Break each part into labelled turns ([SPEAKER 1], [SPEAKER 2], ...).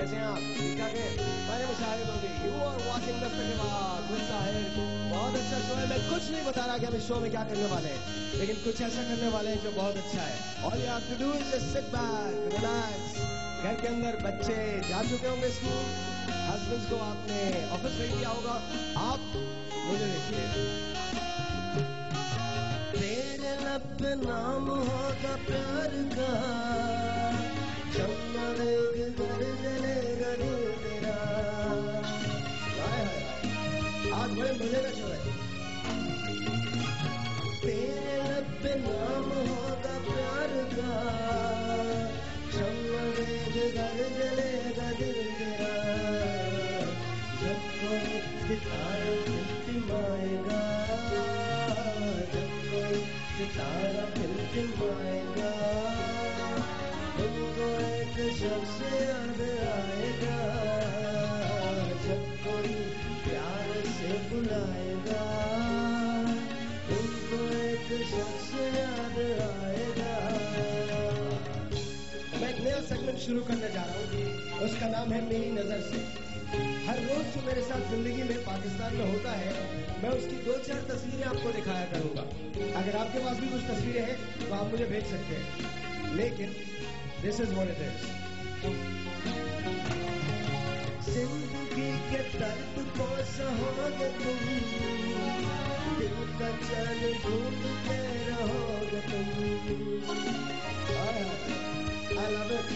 [SPEAKER 1] कैसे हैं आप? ठीक ठाक हैं? मैंने शाहिद होगी। You are watching the Festival with Sahil। बहुत अच्छा शो है। मैं कुछ नहीं बता रहा कि हम इस शो में क्या करने वाले हैं, लेकिन कुछ ऐसा करने वाले हैं जो बहुत अच्छा है। All you have to do is just sit back, relax। घर के अंदर बच्चे जा चुके होंगे स्कूल, हस्बैंड्स को आपने ऑफिस भेज दिया होगा। आप मुझे देखिए, तेरे लब पे नाम होगा प्यार का, चमना देख घर जलेगा दिल तेरा। हाय हाय हाय, आज बड़े मजे का शो है। तेरे लब पे नाम होगा प्यार का, चमना देख घर जलेगा दिल तेरा। जब कोई सितारा टिमटिमाएगा, सितारा टिमटिमाएगा, तुमको एक शख्स याद आएगा। जब कोई प्यार से बुलाएगा, तुमको एक शख्स याद आएगा। मैं एक नया सेगमेंट शुरू करने जा रहा हूँ, उसका नाम है मेरी नजर से। हर रोज जो मेरे साथ जिंदगी में पाकिस्तान में होता है, मैं उसकी 2-4 तस्वीरें आपको दिखाया करूंगा। अगर आपके पास भी कुछ तस्वीरें हैं तो आप मुझे भेज सकते हैं, लेकिन this is what it is. जिंदगी के दर्द को सहोगे तुम, दिल का चैन ढूंढते रहोगे तुम। I love it।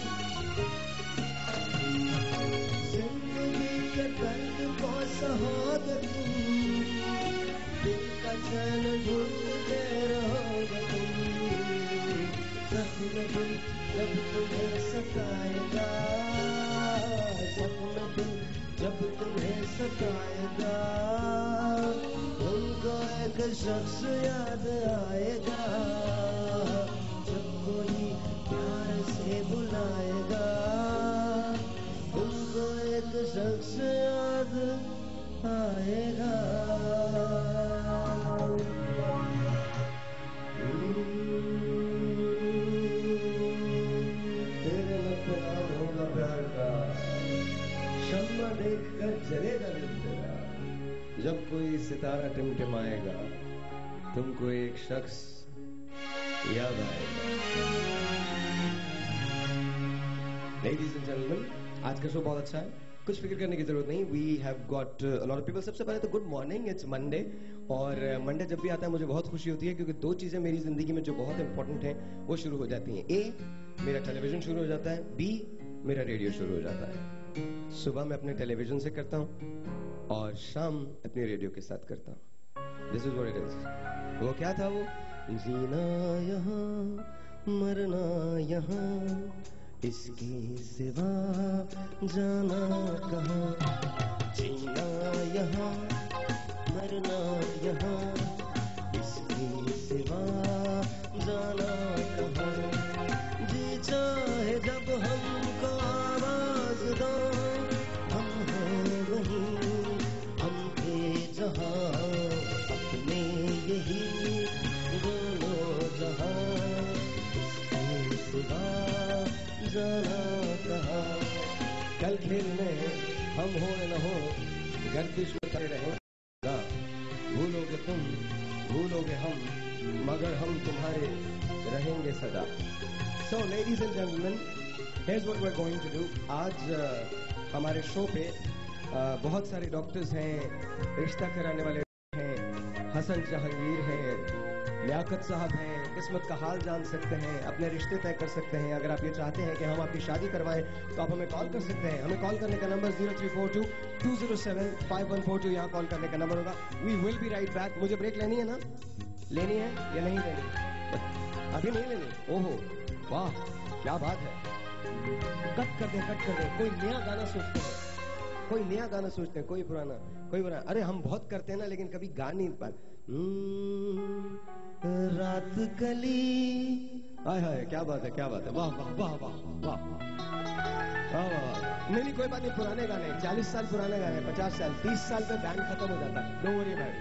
[SPEAKER 1] जिंदगी के दर्द को सहोगे तुम, दिल का चैन ढूंढते रहोगे तुम। सपना दिल जब तुम्हें सताएगा, सपना दिल जब तुम्हें सताएगा, तुमको एक शख्स याद आएगा। जब कोई प्यार से बुलाएगा, तुमको एक शख्स याद आएगा। तेरे लब पे नाम होगा प्यार का, शम्मा देख कर जलेगा दिल तेरा। जब कोई सितारा टिमटिमाएगा, तुमको एक शख्स याद आएगा। Ladies and gentlemen, आज का शो बहुत अच्छा है, कुछ फिक्र करने की जरूरत नहीं। We have got a lot of people. सबसे पहले तो गुड मॉर्निंग, इट्स मंडे। और मंडे जब भी आता है मुझे बहुत खुशी होती है, क्योंकि 2 चीजें मेरी जिंदगी में जो बहुत इंपॉर्टेंट हैं वो शुरू हो जाती हैं। ए, मेरा टेलीविजन शुरू हो जाता है। बी, मेरा रेडियो शुरू हो जाता है। सुबह मैं अपने टेलीविजन से करता हूँ और शाम अपने रेडियो के साथ करता हूँ। This is what it is. वो क्या था वो? जीना यहाँ, मरना यहाँ, इसके सिवा जाना कहाँ। जीना यहाँ, मरना यहाँ, इसके सिवा जाना कहाँ। जी चाहे जब हमको आवाज दो, हम हैं वहीं, हम थे जहाँ, अपने यही दोनों जहाँ, इसके सिवा जाना कहाँ। कल खेलने हम हो न हो, गर्दिश में करे रहेगा। भूलोगे तुम, भूलोगे हम, मगर हम तुम्हारे रहेंगे सदा। So ladies and gentlemen, here's what we're going to do। आज हमारे शो पे बहुत सारे डॉक्टर्स हैं, रिश्ता कराने वाले हैं, हसन जहांगीर हैं, लियाकत साहब हैं, किस्मत का हाल जान सकते हैं, अपने रिश्ते तय कर सकते हैं। अगर आप ये चाहते हैं कि हम आपकी शादी करवाएं तो आप हमें कॉल कर सकते हैं। हमें कॉल करने का नंबर 0342-207-5142 यहाँ कॉल करने का नंबर होगा। We will be right back. मुझे ब्रेक लेनी है ना? लेनी है या नहीं लेनी? अभी नहीं लेनी? ओहो वाह, क्या बात है। कट कर दे, कट कर दे। कोई नया गाना सोचते हैं, कोई नया गाना सोचते हैं, कोई पुराना, कोई पुराना। अरे हम बहुत करते हैं ना, लेकिन कभी गा नहीं पाते। रात कली, हाय हाय, क्या बात है, क्या बात है। वाह वाह वाह वाह वाह वाह वाह। नहीं, कोई बात नहीं। पुराने गाने, 40 साल पुराने गाने, 50 साल, 30 साल पे बैंड खत्म हो जाता है। डोंट वरी भाई।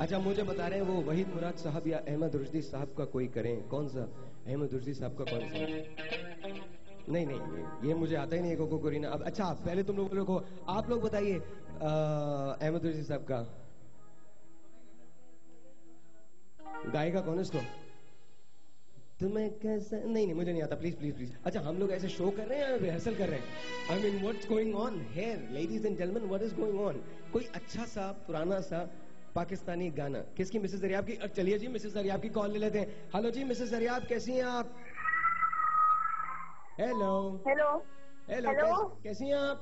[SPEAKER 1] अच्छा, मुझे बता रहे हैं वो वहीद मुराद साहब या अहमद रुश्दी साहब का कोई करें। कौन सा? अहमद रुश्दी साहब का कौन सा? नहीं नहीं, ये मुझे आता ही नहीं है कोको कोरिना। अब अच्छा, पहले तुम लोग को, आप लोग बताइए अहमद रशीद साहब का गायिका कौन है इसको? तुम्हें कैसा, नहीं नहीं मुझे नहीं आता, प्लीज प्लीज प्लीज। अच्छा, हम लोग ऐसे शो कर रहे हैं या रिहर्सल कर रहे हैं? I mean what's going on here ladies and gentleman, what is going on? कोई अच्छा सा पुराना सा पाकिस्तानी गाना। किसकी? मिसेस दरियाब की। चलिए जी, मिसेस दरियाब की कॉल ले लेते हैं। हेलो जी मिसेस दरियाब, कैसी हैं आप? हेलो
[SPEAKER 2] हेलो
[SPEAKER 1] हेलो, कैसी हैं आप?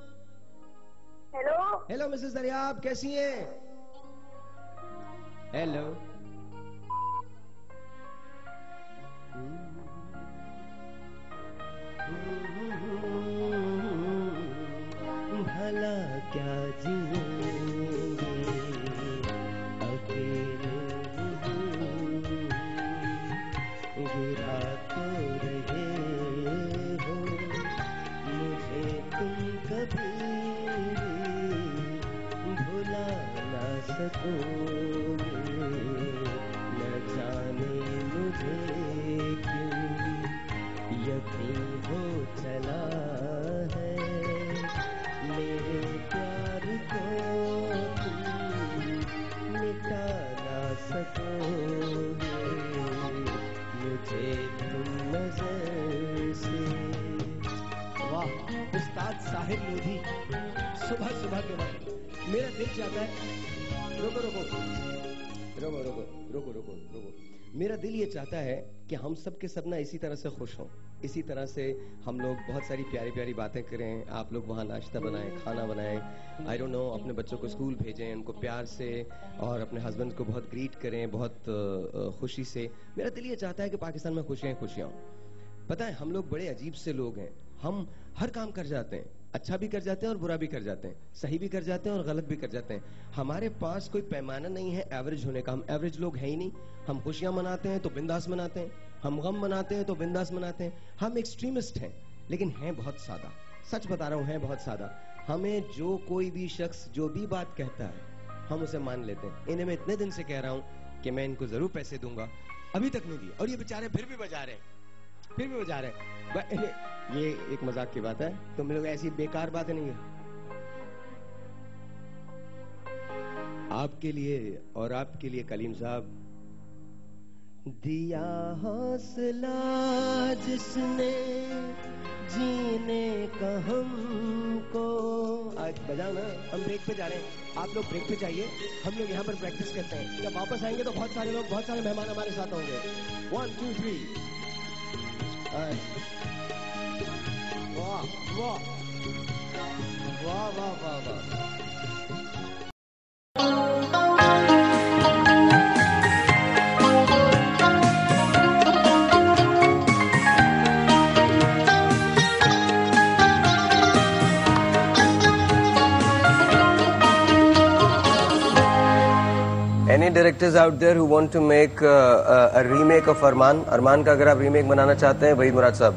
[SPEAKER 2] हेलो
[SPEAKER 1] हेलो मिसेस दरियाब, कैसी हैं? हेलो, भला क्या जिएंगे अकेले, गिरा तो रहे हो मुझे तुम कभी भुला ना सकोगे, न जाने मुझे क्यों यकीन हो चला है मेरे प्यार को तुम मिटा ना सकोगे, मुझे तुम नजर से। वाह, उस्ताद साहिर लोधी सुबह सुबह के वक्त। मेरा दिल चाहता है, रुको रुको रुको रुको रुको रुको रुको, मेरा दिल ये चाहता है कि हम सब के सब ना इसी तरह से खुश हों, इसी तरह से हम लोग बहुत सारी प्यारी प्यारी बातें करें, आप लोग वहाँ नाश्ता बनाएं, खाना बनाएं, आई डोंट नो, अपने बच्चों को स्कूल भेजें, उनको प्यार से, और अपने हस्बैंड को बहुत ग्रीट करें, बहुत खुशी से। मेरा दिल ये चाहता है कि पाकिस्तान में खुशियाँ खुशियाँ हों। पता है, हम लोग बड़े अजीब से लोग हैं, हम हर काम कर जाते हैं, अच्छा भी कर जाते हैं और बुरा भी कर जाते हैं, सही भी कर जाते हैं और गलत भी कर जाते हैं। हमारे पास कोई पैमाना नहीं है एवरेज होने का, हम एवरेज लोग हैं ही नहीं। हम खुशियां मनाते हैं तो बिंदास मनाते हैं, हम गम मनाते हैं तो बिंदास मनाते हैं। हम एक्सट्रीमिस्ट हैं, लेकिन हैं बहुत सादा। सच बता रहा हूं, हैं बहुत सादा। हमें जो कोई भी शख्स जो भी बात कहता है हम उसे मान लेते हैं। इन्हें मैं इतने दिन से कह रहा हूं कि मैं इनको जरूर पैसे दूंगा, अभी तक नहीं दिए, और ये बेचारे फिर भी बजा रहे हैं, फिर भी बजा रहे हैं। ये एक मजाक की बात है, तुम लोग ऐसी बेकार बातें नहीं है। आपके लिए और आपके लिए कलीम साहब, दिया हौसला जिसने जीने का हमको। आज बजाओ ना, हम ब्रेक पे जा रहे हैं, आप लोग ब्रेक पे जाइए, हम लोग यहाँ पर प्रैक्टिस करते हैं। जब वापस आएंगे तो बहुत सारे लोग, बहुत सारे मेहमान हमारे साथ होंगे। 1 2 3। वाह वाह वाह वाह वाह वाह। Any directors out there who want to make a remake of Arman? Arman का अगर आप रीमेक बनाना चाहते हैं, वहीद मुराद साहब,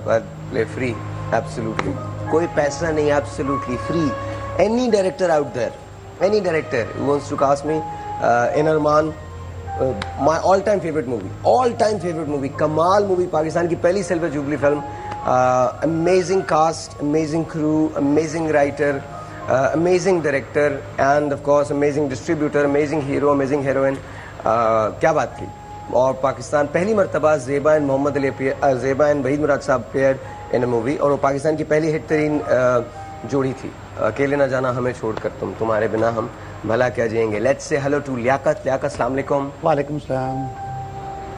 [SPEAKER 1] play free, absolutely. कोई पैसा नहीं, absolutely free. Any director out there, any director who wants to cast me in Arman, my all-time favorite movie, कमाल movie, पाकिस्तान की पहली silver jubilee film, amazing cast, amazing crew, amazing writer. Amazing director and of course amazing distributor, amazing hero, amazing heroine. क्या बात थी। और पाकिस्तान पहली मर्तबा Zeba and Mohammad Ali, Zeba and Waheed Murad साहब पेयर इन अ मूवी, और वो पाकिस्तान की पहली हिट तरीन जोड़ी थी। अकेले ना जाना हमें छोड़कर तुम, तुम्हारे बिना हम भला क्या जिएंगे। Let's say hello to Liaquat. Liaquat, अस्सलाम वालेकुम।
[SPEAKER 3] वालेकुम सलाम।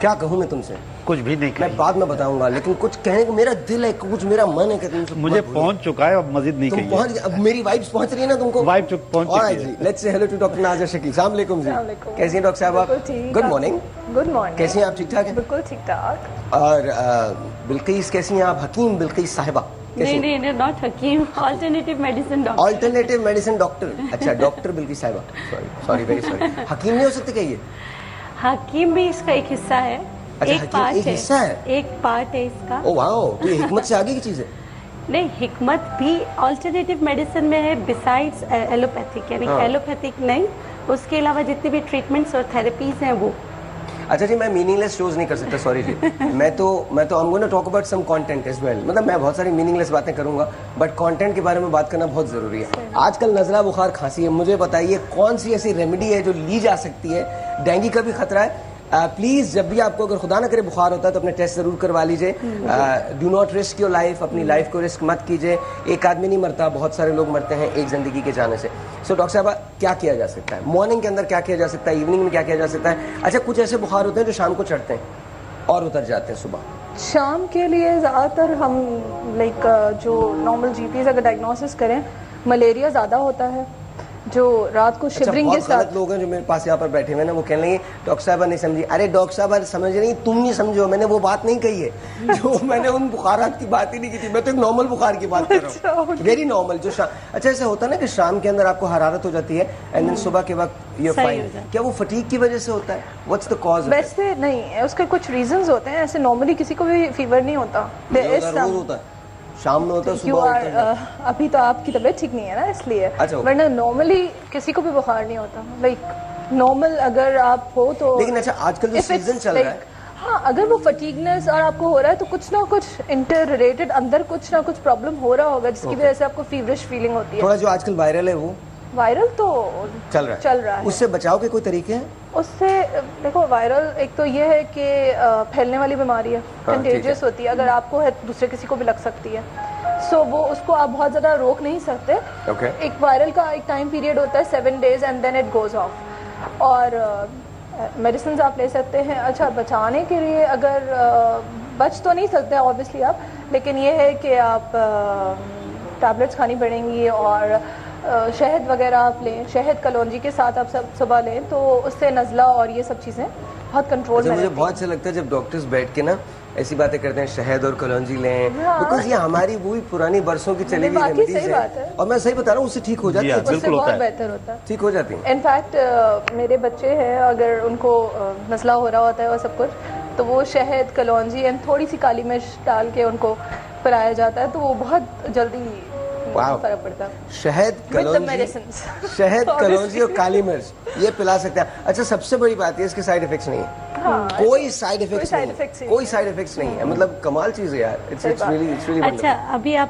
[SPEAKER 1] क्या कहूँ मैं तुमसे?
[SPEAKER 3] कुछ भी नहीं,
[SPEAKER 1] मैं बाद में बताऊंगा, लेकिन कुछ कहने को मेरा दिल है, कुछ मेरा मन है कि तुमसे
[SPEAKER 3] मुझे पहुंच चुका है, अब मजीद नहीं
[SPEAKER 1] तुम पहुंच, अब मेरी वाइब्स पहुंच रही है ना तुमको?
[SPEAKER 3] वाइब पहुंच चुकी है।
[SPEAKER 1] Let's say hello to doctor Nazir Shakeel. अस्सलाम वालेकुम जी, कैसी हैं डॉक्टर साहब आप? Good morning.
[SPEAKER 2] Good morning.
[SPEAKER 1] कैसी हैं आप? ठीक ठाक हैं?
[SPEAKER 2] बिल्कुल ठीक ठाक।
[SPEAKER 1] और बिल्किस कैसी हैं आप? हकीम बिल्किस साहिबा?
[SPEAKER 4] नहीं, नॉट हकीम, alternative medicine doctor.
[SPEAKER 1] Alternative medicine doctor, अच्छा डॉक्टर बिल्किस साहिबा, सॉरी वेरी सॉरी। हकीम नहीं हो सकते क्या ये?
[SPEAKER 4] हकीम भी इसका एक हिस्सा है।
[SPEAKER 1] अच्छा,
[SPEAKER 4] एक पार्ट
[SPEAKER 1] एक हिस्सा है,
[SPEAKER 4] एक पार्ट है इसका।
[SPEAKER 1] ओ वाओ, तो ये हिकमत से आगे की चीज है?
[SPEAKER 4] नहीं, हिकमत भी अल्टरनेटिव मेडिसिन में है, बिसाइड्स एलोपैथिक, यानी एलोपैथिक नहीं, उसके अलावा जितनी भी ट्रीटमेंट्स और थेरेपीज हैं वो।
[SPEAKER 1] अच्छा जी, मैं मीनिंगलेस शोज नहीं कर सकता, सॉरी जी। मैं तो I am going to talk about some content as well. मतलब मैं बहुत सारी मीनिंगलेस बातें करूंगा, बट कंटेंट के बारे में बात करना बहुत जरूरी है। आजकल नजला, बुखार, खांसी है, मुझे बताइए कौन सी ऐसी रेमेडी है जो ली जा सकती है? डेंगू का भी खतरा है। प्लीज जब भी आपको अगर खुदा ना करे बुखार होता है तो अपने टेस्ट जरूर करवा लीजिए। Do not risk your life, अपनी लाइफ को रिस्क मत कीजिए। एक आदमी नहीं मरता, बहुत सारे लोग मरते हैं एक जिंदगी के जाने से। सो डॉक्टर साहब, क्या किया जा सकता है मॉर्निंग के अंदर, क्या किया जा सकता है इवनिंग में, क्या किया जा सकता है? अच्छा, कुछ ऐसे बुखार होते हैं जो शाम को चढ़ते हैं और उतर जाते हैं सुबह।
[SPEAKER 2] शाम के लिए ज़्यादातर हम जो नॉर्मल जीपीज अगर डायग्नोसिस करें, मलेरिया ज़्यादा होता है जो रात को शिवरिंग के साथ।
[SPEAKER 1] लोग हैं जो मेरे पास यहाँ पर बैठे हुए हैं ना, वो कहने लगे डॉक्टर साहब नहीं समझी। अरे डॉक्टर साहब समझ रही, तुम नहीं समझो, मैंने वो बात नहीं कही है जो मैंने उन बुखारात की बात ही नहीं की थी। मैं तो एक नॉर्मल बुखार की बात कर रहा हूँ, वेरी नॉर्मल। जो अच्छा, ऐसा होता है ना कि शाम के अंदर आपको हरारत हो जाती है एंड देन सुबह के वक्त ये फाइन। क्या वो फटीग की वजह से होता है? What's the cause?
[SPEAKER 2] वैसे नहीं है, उसके कुछ रीजंस होते हैं। ऐसे नॉर्मली किसी को भी फीवर नहीं होता,
[SPEAKER 1] होता है शाम में होता है, सुबह होता है।
[SPEAKER 2] अभी तो आपकी तबीयत ठीक नहीं है ना, इसलिए।
[SPEAKER 1] अच्छा,
[SPEAKER 2] वरना नॉर्मली किसी को भी बुखार नहीं होता। लाइक नॉर्मल अगर आप हो तो।
[SPEAKER 1] लेकिन अच्छा, आजकल जो सीजन चल रहा है,
[SPEAKER 2] हाँ, अगर वो फटीगनेस और आपको हो रहा है तो कुछ ना कुछ इंटर रिलेटेड अंदर कुछ ना कुछ प्रॉब्लम हो रहा होगा जिसकी वजह से आपको फीवरिश फीलिंग होती है।
[SPEAKER 1] थोड़ा जो आजकल वायरल है वो
[SPEAKER 2] वायरल तो
[SPEAKER 1] चल रहा है। उससे बचाव के कोई तरीके हैं?
[SPEAKER 2] उससे देखो, वायरल एक तो ये है कि फैलने वाली बीमारी है, कंटेजियस होती है। अगर आपको है दूसरे किसी को भी लग सकती है। सो वो उसको आप बहुत ज्यादा रोक नहीं सकते। एक वायरल का एक टाइम पीरियड होता है 7 days and then it goes off. और मेडिसिन आप ले सकते हैं। अच्छा, बचाने के लिए अगर बच तो नहीं सकते ऑब्वियसली आप, लेकिन ये है कि आप टैबलेट्स खानी पड़ेंगी और शहद वगैरह आप लें। शहद कलौंजी के साथ आप सब सुबह लें तो उससे नज़ला और ये सब चीज़ें बहुत कंट्रोल में।
[SPEAKER 1] मुझे बहुत अच्छा लगता है जब डॉक्टर्स बैठ के ना ऐसी बातें करते हैं, शहद और कलौंजी लें, बिकॉज ये हमारी वही पुरानी बरसों की चली हुई रेमेडीज है। और मैं सही बता रहा हूँ, उससे ठीक हो जाती है,
[SPEAKER 2] उससे बहुत बेहतर होता है,
[SPEAKER 1] ठीक हो जाती है।
[SPEAKER 2] इनफैक्ट मेरे बच्चे हैं, अगर उनको नज़ला हो रहा होता है और सब कुछ, तो वो शहद, कलौंजी एंड थोड़ी सी काली मिर्च डाल के उनको पिलाया जाता है तो वो बहुत जल्दी फर्क पड़ता है।
[SPEAKER 1] शहद, कलौंजी और काली मिर्च ये पिला सकते हैं। अच्छा, सबसे बड़ी बात है इसके साइड इफेक्ट्स नहीं है। कोई साइड इफेक्ट्स नहीं है। मतलब कमाल चीज है यार। इट्स रियली
[SPEAKER 4] अच्छा, अभी आप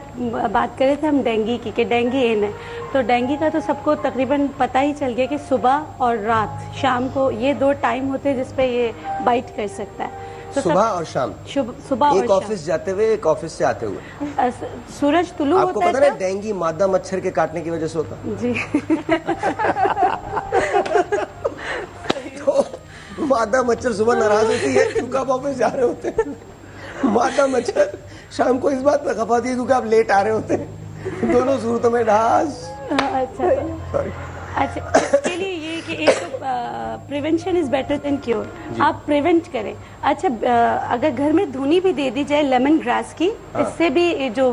[SPEAKER 4] बात कर रहे थे हम डेंगू की, कि डेंगू इन है, तो डेंगू का तो सबको तकरीबन पता ही चल गया कि सुबह और रात, शाम को ये 2 टाइम होते हैं जिसपे ये बाइट कर सकता है। तो
[SPEAKER 1] सुबह और शाम,
[SPEAKER 4] सुबह
[SPEAKER 1] एक ऑफिस जाते हुए, एक ऑफिस से आते हुए।
[SPEAKER 4] सूरज तुलू
[SPEAKER 1] आपको पता है डेंगू मादा मच्छर के काटने की वजह से होता
[SPEAKER 4] जी।
[SPEAKER 1] तो मादा मच्छर सुबह नाराज होती है क्योंकि आप ऑफिस जा रहे होते हैं। मादा मच्छर शाम को इस बात पर खपा दी है क्योंकि आप लेट आ रहे होते हैं। दोनों सूरतों में ढास।
[SPEAKER 4] अच्छा, इसके लिए ये कि एक तो prevention is better than cure, आप प्रिवेंट करें। अच्छा, अगर घर में धुनी भी दे दी जाए लेमन ग्रास की, इससे भी जो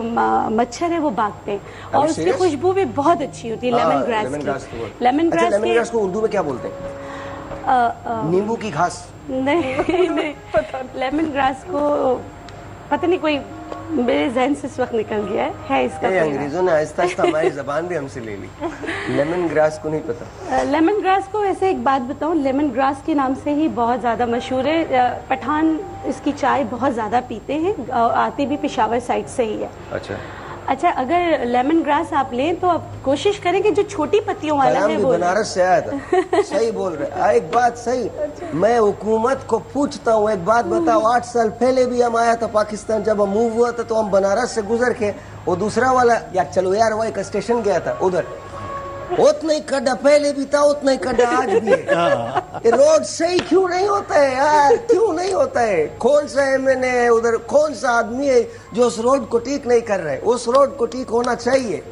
[SPEAKER 4] मच्छर है वो भागते हैं और उसकी खुशबू भी बहुत अच्छी होती है लेमन ग्रास की। लेमन ग्रास
[SPEAKER 1] को उर्दू में क्या बोलते हैं? नींबू की घास?
[SPEAKER 4] नहीं, लेमन ग्रास को पता नहीं, कोई मेरे जहन से इस वक्त निकल गया है इसका।
[SPEAKER 1] अंग्रेजों ने आहिस्ता आहिस्ता हमारी जबान भी हमसे ले ली। लेमन ग्रास को नहीं पता।
[SPEAKER 4] लेमन ग्रास को वैसे एक बात बताऊं, लेमन ग्रास के नाम से ही बहुत ज्यादा मशहूर है। पठान इसकी चाय बहुत ज्यादा पीते हैं, आती भी पेशावर साइड से ही है। अच्छा, अगर लेमन ग्रास आप लें तो आप कोशिश करें कि जो छोटी पत्तियों वाला है वो।
[SPEAKER 1] बनारस से आया था। सही बोल रहे। एक बात सही, मैं हुकूमत को पूछता हूँ, एक बात बताओ, 8 साल पहले भी हम आया था पाकिस्तान, जब हम मूव हुआ था तो हम बनारस से गुजर के वो दूसरा वाला, या चलो यार वो एक स्टेशन गया था उधर, उतना ही खड्डा पहले भी था, उतना ही खड्डा आज भी है। रोड सही क्यों नहीं होता है यार? क्यों नहीं होता है? कौन सा एमएनए है उधर, कौन सा आदमी है जो उस रोड को ठीक नहीं कर रहा है? उस रोड को ठीक होना चाहिए।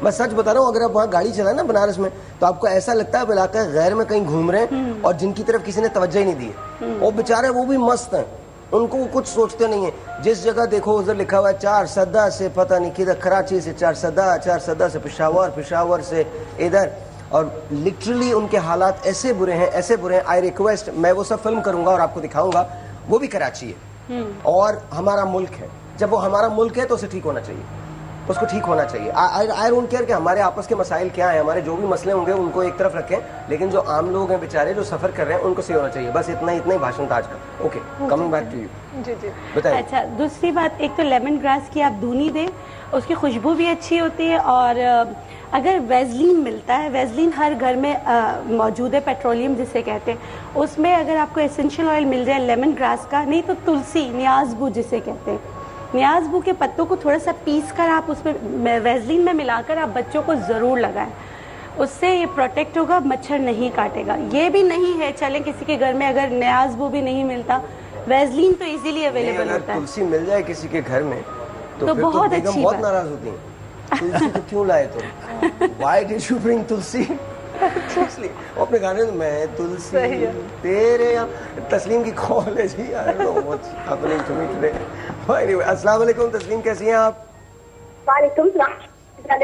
[SPEAKER 1] मैं सच बता रहा हूँ, अगर आप वहाँ गाड़ी चलाए ना बनारस में, तो आपको ऐसा लगता है इलाका गैर में कहीं घूम रहे हैं और जिनकी तरफ किसी ने तवज्जो ही नहीं दी है। वो बेचारे वो भी मस्त हैं, उनको कुछ सोचते नहीं है। जिस जगह देखो उधर लिखा हुआ है 4 सदा से पता नहीं किधर, कराची से 4 सदा से पेशावर से इधर, और लिटरली उनके हालात ऐसे बुरे हैं। आई रिक्वेस्ट, मैं वो सब फिल्म करूंगा और आपको दिखाऊंगा, वो भी कराची है और हमारा मुल्क है। जब वो हमारा मुल्क है तो उसे ठीक होना चाहिए। उसको ठीक होना चाहिए। आई डोंट केयर कि हमारे आपस के मसाइल क्या हैं, हमारे जो भी मसले होंगे उनको एक तरफ रखें, लेकिन जो आम लोग हैं बेचारे जो सफर कर रहे हैं उनको सही होना चाहिए। बस इतना ही भाषण था आज का। Okay, coming back to you.
[SPEAKER 2] जी जी
[SPEAKER 1] बताइए।
[SPEAKER 4] अच्छा, दूसरी बात, एक तो लेमन ग्रास की आप धुनी दें, उसकी खुशबू भी अच्छी होती है। और अगर वैसलीन मिलता है, वैसलीन हर घर में मौजूद है, पेट्रोलियम जिसे कहते हैं, उसमें अगर आपको एसेंशियल ऑयल मिल जाए लेमन ग्रास का, नहीं तो तुलसी, न्याज़बू जिसे कहते हैं, न्याज़बू के पत्तों को थोड़ा सा पीस कर आप उसमें वैसलीन में मिलाकर आप बच्चों को ज़रूर लगाएं, उससे ये प्रोटेक्ट होगा, मच्छर नहीं काटेगा। ये भी नहीं है चलें किसी के घर में अगर न्याज़बू भी नहीं मिलता, वैसलीन तो इजीली अवेलेबल होता है।
[SPEAKER 1] तुलसी मिल जाए किसी के घर में तो फिर
[SPEAKER 4] बहुत
[SPEAKER 1] तो बेगम
[SPEAKER 4] अच्छी
[SPEAKER 1] बहुत
[SPEAKER 4] बात।
[SPEAKER 1] नाराज होती हैं। तुलसी तो क्यों लाए तुम? Why did you bring तुलसी? वो अपने गाने में मैं तुलसी तेरे यहाँ। तस्लीम की कॉल है जी। अस्सलाम वालेकुम तस्लीम, कैसी हैं आप?
[SPEAKER 5] वालेकुम सलाम।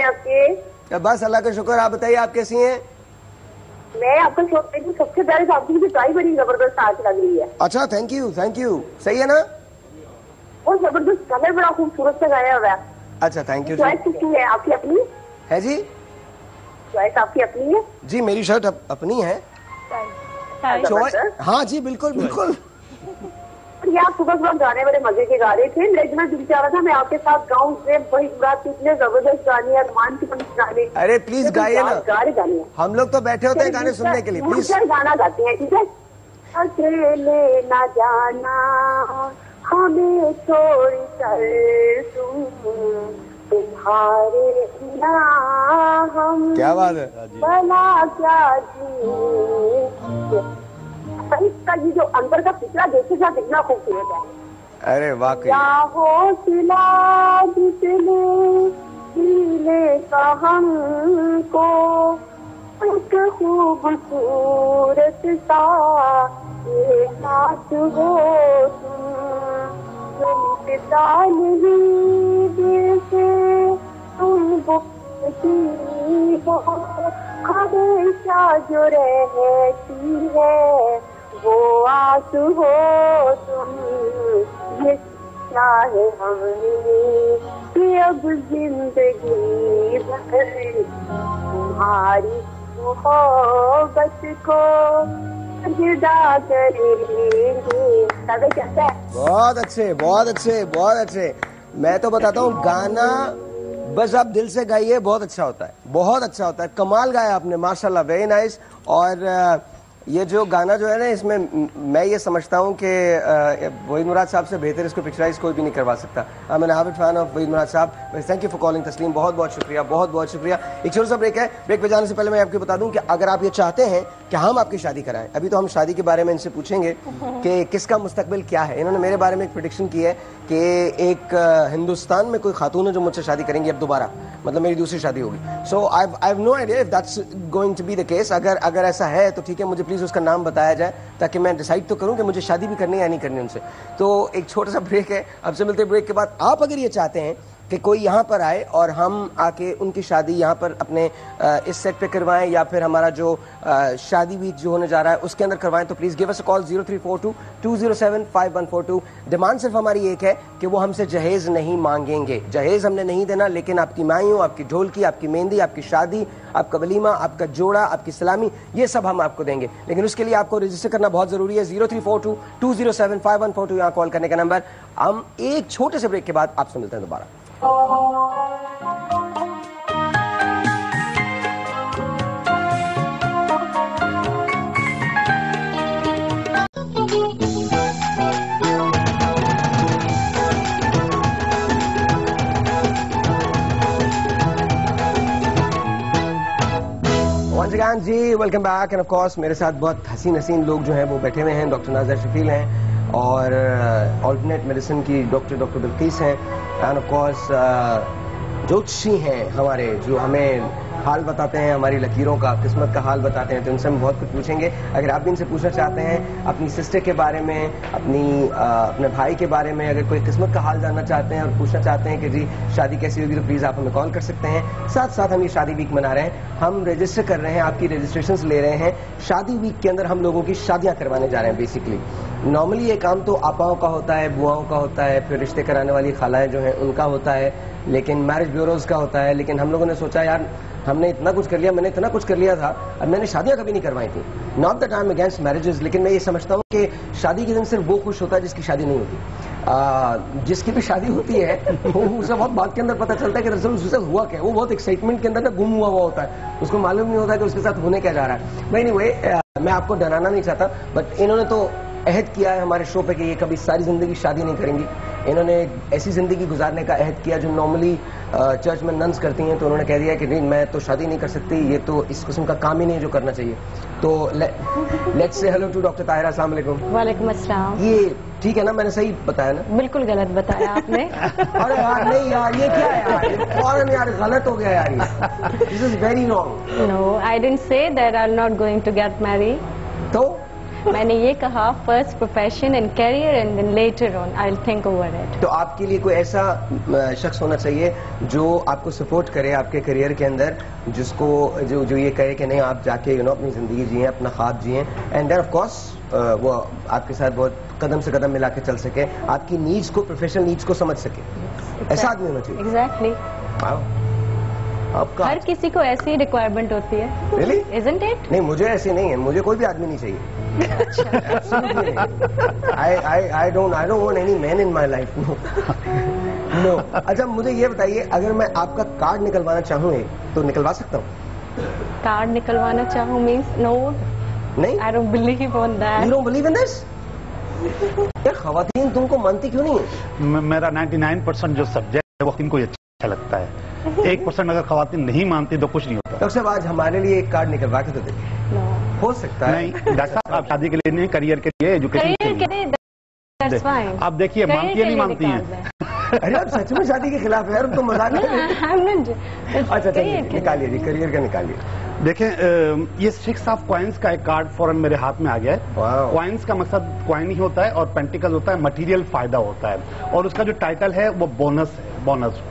[SPEAKER 5] आपके
[SPEAKER 1] बस अल्लाह का शुक्र, आप बताइए आप कैसी हैं?
[SPEAKER 5] मैं आपका शो सबसे पहले आपकी मुझे ट्राई बड़ी जबरदस्त आज लग रही है।
[SPEAKER 1] अच्छा, थैंक यू सही है ना?
[SPEAKER 5] और जबरदस्त कलर बड़ा खूबसूरत से गाया हुआ है।
[SPEAKER 1] अच्छा, थैंक यू।
[SPEAKER 5] चॉइस किसकी है? आपकी अपनी
[SPEAKER 1] है जी?
[SPEAKER 5] चॉइस आपकी अपनी है
[SPEAKER 1] जी, मेरी शर्ट अपनी है। चॉइस, हाँ जी, बिल्कुल बिल्कुल।
[SPEAKER 5] ये आप सुबह सुबह गाने बड़े मजे के गा रहे थे, मेरा दिल चाह रहा था मैं आपके साथ गाऊं। वही रात इतने जबरदस्त गाने, अरमान की गाने।
[SPEAKER 1] अरे प्लीज गाइए ना,
[SPEAKER 5] गाने
[SPEAKER 1] हम लोग तो बैठे होते हैं गाने सुनने के लिए। प्लीज
[SPEAKER 5] गाना गाते हैं, ठीक है? अकेले ना जाना हमें छोड़ कर तुम्हारे बिना हम
[SPEAKER 1] क्या बात है।
[SPEAKER 5] भला क्या इसका ये जो अंदर का पिछड़ा देखे जा कितना खूबसूरत है।
[SPEAKER 1] अरे वाकई।
[SPEAKER 5] हौसला जिसने का हमको एक खूबसूरत सा ये साथ हो तुम पिता नहीं जैसे तुम बुकती हो हमेशा जो रहती है वो आस हो तुम। ये चाहे हमने कि अब जिंदगी भर तुम्हारी मोहब्बत को जुदा करेंगे। कहता है
[SPEAKER 1] बहुत अच्छे। मैं तो बताता हूँ, गाना बस आप दिल से गाइए, बहुत अच्छा होता है। कमाल गाया आपने, माशाल्लाह, वेरी नाइस। और ये जो गाना जो है ना, इसमें मैं ये समझता हूँ कि वहीद मुराद साहब से बेहतर इसको पिक्चराइज कोई भी नहीं करवा सकता। I am an avid fan of Waheed Murad sahab. Thank you for calling तस्लीम, बहुत शुक्रिया। एक छोटा सा ब्रेक है। ब्रेक पे जाने से पहले मैं आपको बता दूं कि अगर आप ये चाहते हैं कि हम आपकी शादी कराएं, अभी तो हम शादी के बारे में इनसे पूछेंगे कि किसका मुस्तकबिल क्या है। इन्होंने मेरे बारे में एक प्रेडिक्शन की है कि एक हिंदुस्तान में कोई खातून है जो मुझसे शादी करेंगी अब दोबारा, मतलब मेरी दूसरी शादी होगी। So I have no idea if that's going to be the case. अगर ऐसा है तो ठीक है, मुझे प्लीज उसका नाम बताया जाए ताकि मैं डिसाइड तो करूं कि मुझे शादी भी करनी है या नहीं करनी उनसे। तो एक छोटा सा ब्रेक है, अब से मिलते हैं ब्रेक के बाद। आप अगर ये चाहते हैं कि कोई यहाँ पर आए और हम आके उनकी शादी यहाँ पर अपने इस सेट पे करवाएं, या फिर हमारा जो शादी वीक जो होने जा रहा है उसके अंदर करवाएं, तो please give us a call 0342-207-5142। Demand सिर्फ हमारी एक है कि वो हमसे जहेज नहीं मांगेंगे। जहेज हमने नहीं देना, लेकिन आपकी मायूं, आपकी ढोलकी, आपकी मेहंदी, आपकी शादी, आपका वलीमा, आपका जोड़ा, आपकी सलामी, ये सब हम आपको देंगे। लेकिन उसके लिए आपको रजिस्टर करना बहुत जरूरी है। 0342-207-5142 यहाँ कॉल करने का नंबर। हम एक छोटे से ब्रेक के बाद आपसे मिलते हैं दोबारा। जी welcome back. And of course मेरे साथ बहुत हसीन लोग जो हैं वो बैठे हुए हैं। डॉक्टर नाज़र शफील हैं और ऑल्टरनेट मेडिसिन की डॉक्टर बिल्किस हैं। एंड ऑफ कोर्स ज्योतिषी हैं हमारे, जो हमें हाल बताते हैं, हमारी लकीरों का, किस्मत का हाल बताते हैं। तो इनसे हम बहुत कुछ पूछेंगे। अगर आप भी इनसे पूछना चाहते हैं अपनी सिस्टर के बारे में, अपने भाई के बारे में, अगर कोई किस्मत का हाल जानना चाहते हैं और पूछना चाहते हैं कि जी शादी कैसी होगी, तो प्लीज आप हमें कॉल कर सकते हैं। साथ साथ हम ये शादी वीक मना रहे हैं, हम रजिस्टर कर रहे हैं, आपकी रजिस्ट्रेशन ले रहे हैं। शादी वीक के अंदर हम लोगों की शादियां करवाने जा रहे हैं बेसिकली। नॉर्मली ये काम तो आपाओं का होता है, बुआओं का होता है, फिर रिश्ते कराने वाली खालाएं जो हैं उनका होता है, लेकिन मैरिज ब्यूरोज का होता है। लेकिन हम लोगों ने सोचा यार हमने इतना कुछ कर लिया, मैंने इतना कुछ कर लिया था, अब मैंने शादियां कभी नहीं करवाई थी। Not that I am against marriages, लेकिन मैं ये समझता हूँ कि शादी के दिन सिर्फ वो खुश होता है जिसकी शादी नहीं होती। जिसकी भी शादी होती है उसे बहुत बात के अंदर पता चलता है कि दरअसल उससे हुआ क्या, वो बहुत एक्साइटमेंट के अंदर ना गुम हुआ होता है, उसको मालूम नहीं होता कि उसके साथ होने क्या जा रहा है। भाई नहीं, मैं आपको डराना नहीं चाहता, बट इन्होंने तो अहद किया है हमारे शो पे कि ये कभी सारी जिंदगी शादी नहीं करेंगी। इन्होंने ऐसी जिंदगी गुजारने का अहद किया जो नॉर्मली चर्च में नन्स करती हैं, तो उन्होंने कह दिया कि नहीं मैं तो शादी नहीं कर सकती, ये तो इस किस्म का काम ही नहीं जो करना चाहिए। तो let's say hello to doctor Tahira. अस्सलाम वालेकुम।
[SPEAKER 6] वालेकुम अस्सलाम।
[SPEAKER 1] ये ठीक है ना, मैंने सही बताया ना?
[SPEAKER 6] बिल्कुल गलत बताया आपने।
[SPEAKER 1] अरे यार नहीं यार, ये क्या है यार, फौरन यार गलत हो गया यार, ये this is very wrong.
[SPEAKER 6] No, I didn't say that I am not going to get married.
[SPEAKER 1] तो
[SPEAKER 6] मैंने ये कहा first profession and career and then later on I will think over it.
[SPEAKER 1] तो आपके लिए कोई ऐसा शख्स होना चाहिए जो आपको सपोर्ट करे आपके करियर के अंदर, जिसको जो ये कहे कि नहीं आप जाके अपनी जिंदगी जिए, अपना ख्वाब जिए, एंड देन ऑफ कोर्स वो आपके साथ बहुत कदम से कदम मिला के चल सके, आपकी नीड्स को, प्रोफेशनल नीड्स को समझ सके। ऐसा आदमी होना चाहिए।
[SPEAKER 6] एग्जैक्टली।
[SPEAKER 1] आपका
[SPEAKER 6] हर किसी को ऐसी रिक्वायरमेंट होती है।
[SPEAKER 1] Really?
[SPEAKER 6] Isn't it?
[SPEAKER 1] नहीं, मुझे ऐसी नहीं है, मुझे कोई भी आदमी नहीं चाहिए। I don't want any man in my life. No. अच्छा मुझे ये बताइए, अगर मैं आपका कार्ड निकलवाना चाहूँ तो निकलवा सकता हूँ?
[SPEAKER 6] कार्ड निकलवाना चाहूँ मीन्स नो,
[SPEAKER 1] नहीं,
[SPEAKER 6] I don't believe on that.
[SPEAKER 1] You don't believe in this? यार खवातीन तुमको मानती क्यों नहीं है?
[SPEAKER 3] मेरा 99% जो सब्जेक्ट है वो इनको अच्छा लगता है। 1% अगर खवातीन नहीं मानती तो कुछ नहीं होता।
[SPEAKER 1] डॉक्टर साहब आज हमारे लिए एक कार्ड निकलवा के तो दे। हो सकता है।
[SPEAKER 3] नहीं डॉक्टर साहब, आप शादी के लिए नहीं, करियर के लिए, एजुकेशन के लिए।
[SPEAKER 6] That's fine.
[SPEAKER 3] आप देखिए मानती है नहीं मानती है।
[SPEAKER 1] अरे आप सच में शादी के खिलाफ है यार, तुम मजाक कर रहे हो। अच्छा चलिए निकालिए जी, करियर का निकालिए।
[SPEAKER 3] देखें ये 6 ऑफ कॉइन्स का एक कार्ड फौरन मेरे हाथ में आ गया है।
[SPEAKER 1] Wow.
[SPEAKER 3] कॉइन्स का मकसद कॉइन ही होता है और पेंटिकल होता है मटेरियल फायदा होता है, और उसका जो टाइटल है वो बोनस है। बोनस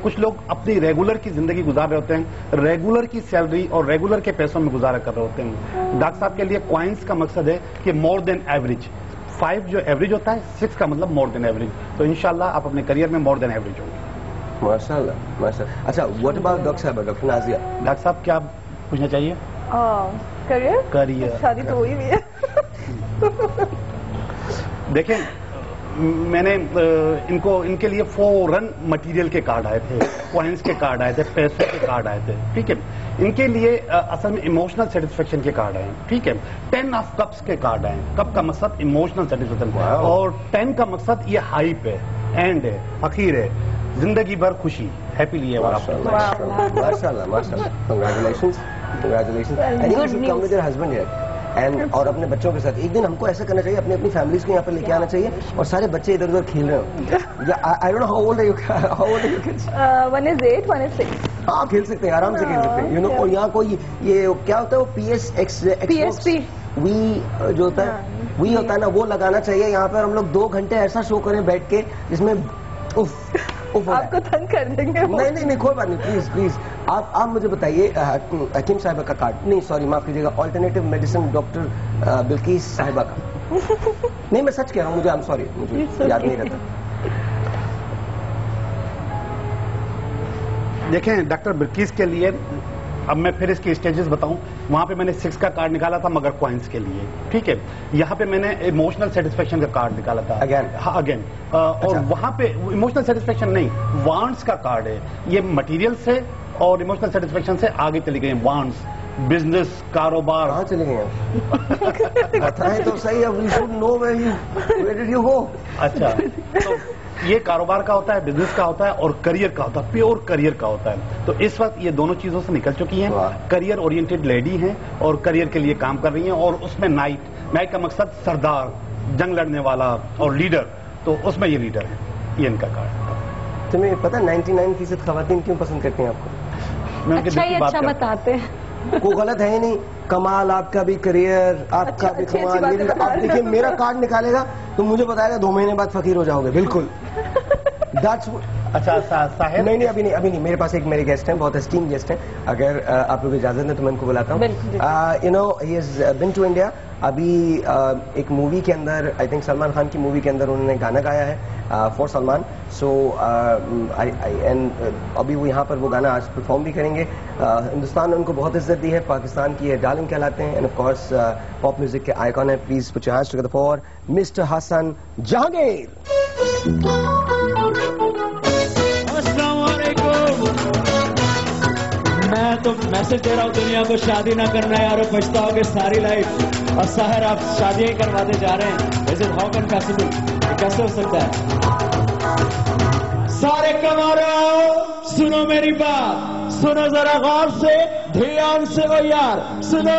[SPEAKER 3] कुछ लोग अपनी रेगुलर की जिंदगी गुजार रहे होते हैं, रेगुलर की सैलरी और रेगुलर के पैसों में गुजारा कर रहे होते हैं। डॉक्टर साहब के लिए कॉइन्स का मकसद है कि मोर देन एवरेज। 5 जो एवरेज होता है, 6 का मतलब मोर देन एवरेज। तो इंशाल्लाह आप अपने करियर में मोर देन एवरेज होंगे।
[SPEAKER 1] माशाल्लाह माशाल्लाह। अच्छा व्हाट अबाउट डॉक्टर साहब, डॉक्टर नाजिया?
[SPEAKER 3] डॉक्टर साहब क्या पूछना चाहिए?
[SPEAKER 2] करियर।
[SPEAKER 3] करियर।
[SPEAKER 2] शादी तो हुई भी है।
[SPEAKER 3] देखें मैंने इनके लिए फौरन मटेरियल के कार्ड आए थे, कॉइन्स के कार्ड आए थे, पैसों के कार्ड आए थे। ठीक है, इनके लिए असल में इमोशनल सेटिस्फेक्शन के कार्ड आए। ठीक है, 10 ऑफ कप्स के कार्ड आए। कप का मकसद इमोशनल सेटिस्फेक्शन, और 10 का मकसद ये हाइप है, एंड है, अखीर है, जिंदगी भर खुशी, हैप्पीली है।
[SPEAKER 1] माशाल्लाह माशाल्लाह, congratulations congratulations. And you should come with your husband here and और अपने बच्चों के साथ एक दिन हमको ऐसा करना चाहिए, अपनी अपनी फैमिलीज को यहाँ पर लेके आना चाहिए और सारे बच्चे इधर उधर खेल रहे हो। I don't know how old are you kids?
[SPEAKER 2] One is 8, one is 6.
[SPEAKER 1] हाँ खेल सकते हैं, आराम से खेल सकते हैं, यू नो। और यहाँ कोई ये क्या होता है वो
[SPEAKER 2] PSP
[SPEAKER 1] वी जो होता है वी होता है ना, वो लगाना चाहिए यहाँ पर। हम लोग 2 घंटे ऐसा शो करें बैठ के जिसमें उफ
[SPEAKER 2] आपको तंग कर देंगे।
[SPEAKER 1] नहीं नहीं कोई बात नहीं, प्लीज प्लीज आप मुझे बताइए हकीम साहिबा का कार्ड, नहीं सॉरी माफ कीजिएगा, ऑल्टरनेटिव मेडिसिन डॉक्टर बिल्किस साहिबा का। नहीं मैं सच कह रहा हूँ, मुझे आई एम सॉरी, मुझे याद नहीं रहता।
[SPEAKER 3] देखें डॉक्टर बिल्किस के लिए अब मैं फिर इसके स्टेजेस बताऊं। वहां पे मैंने 6 का कार्ड निकाला था मगर कॉइन्स के लिए। ठीक है, यहाँ पे मैंने इमोशनल सेटिस्फेक्शन का कार्ड निकाला था
[SPEAKER 1] अगेन।
[SPEAKER 3] हाँ अगेन। और वहां पे इमोशनल सेटिस्फेक्शन नहीं, वांट्स का कार्ड है। ये मटेरियल से और इमोशनल सेटिस्फेक्शन से आगे चली गई। वांट्स, बिजनेस, कारोबार।
[SPEAKER 1] कहाँ चले गए? बताएं तो सही, अब we should know where did you go.
[SPEAKER 3] अच्छा, तो ये कारोबार का होता है, बिजनेस का होता है और करियर का होता है, प्योर करियर का होता है। तो इस वक्त ये दोनों चीजों से निकल चुकी हैं। करियर ओरिएंटेड लेडी हैं और करियर के लिए काम कर रही हैं, और उसमें नाइट का मकसद सरदार, जंग लड़ने वाला और लीडर, तो उसमें ये लीडर है। ये इनका कार्ड।
[SPEAKER 1] तुम्हें पता 99% खवातीन क्यों पसंद करती हैं आपको?
[SPEAKER 3] मैं उनके
[SPEAKER 6] अच्छा
[SPEAKER 3] दिल
[SPEAKER 6] ही
[SPEAKER 3] की बात
[SPEAKER 6] अच्छा
[SPEAKER 3] करता हूं।
[SPEAKER 6] बताते हैं।
[SPEAKER 1] को गलत है ही नहीं, कमाल आपका भी करियर, आपका भी
[SPEAKER 2] अच्छी
[SPEAKER 1] कमाल।
[SPEAKER 2] बातें बता
[SPEAKER 1] आप
[SPEAKER 2] रहे
[SPEAKER 1] देखिए मेरा कार्ड निकालेगा तो मुझे बताएगा 2 महीने बाद फकीर हो जाओगे। बिल्कुल।
[SPEAKER 3] अच्छा साहिब,
[SPEAKER 1] नहीं अभी नहीं, मेरे पास एक मेरे गेस्ट हैं, बहुत एस्टीम गेस्ट हैं। अगर आप लोग इजाजत दें तो मैं उनको बुलाता हूँ। You know he has been to India. अभी एक मूवी के अंदर, आई थिंक सलमान खान की मूवी के अंदर उन्होंने गाना गाया है फॉर सलमान. सो अभी वो यहाँ पर वो गाना आज परफॉर्म भी करेंगे. हिंदुस्तान ने उनको बहुत इज्जत दी है, पाकिस्तान की ये डार्लिंग कहलाते हैं, and of course pop music के आइकॉन है. Please put your hands together for mister Hasan Jahangir.
[SPEAKER 7] मैं तो मैसेज दे रहा हूँ दुनिया को, शादी ना करना यार, पछताओगे सारी लाइफ. और शहर आप शादियां ही करवाते जा रहे हैं. Is it how can possible? कैसे हो सकता है? सारे कमारो सुनो मेरी बात, सुनो जरा गौर से, ध्यान से ओ यार सुनो.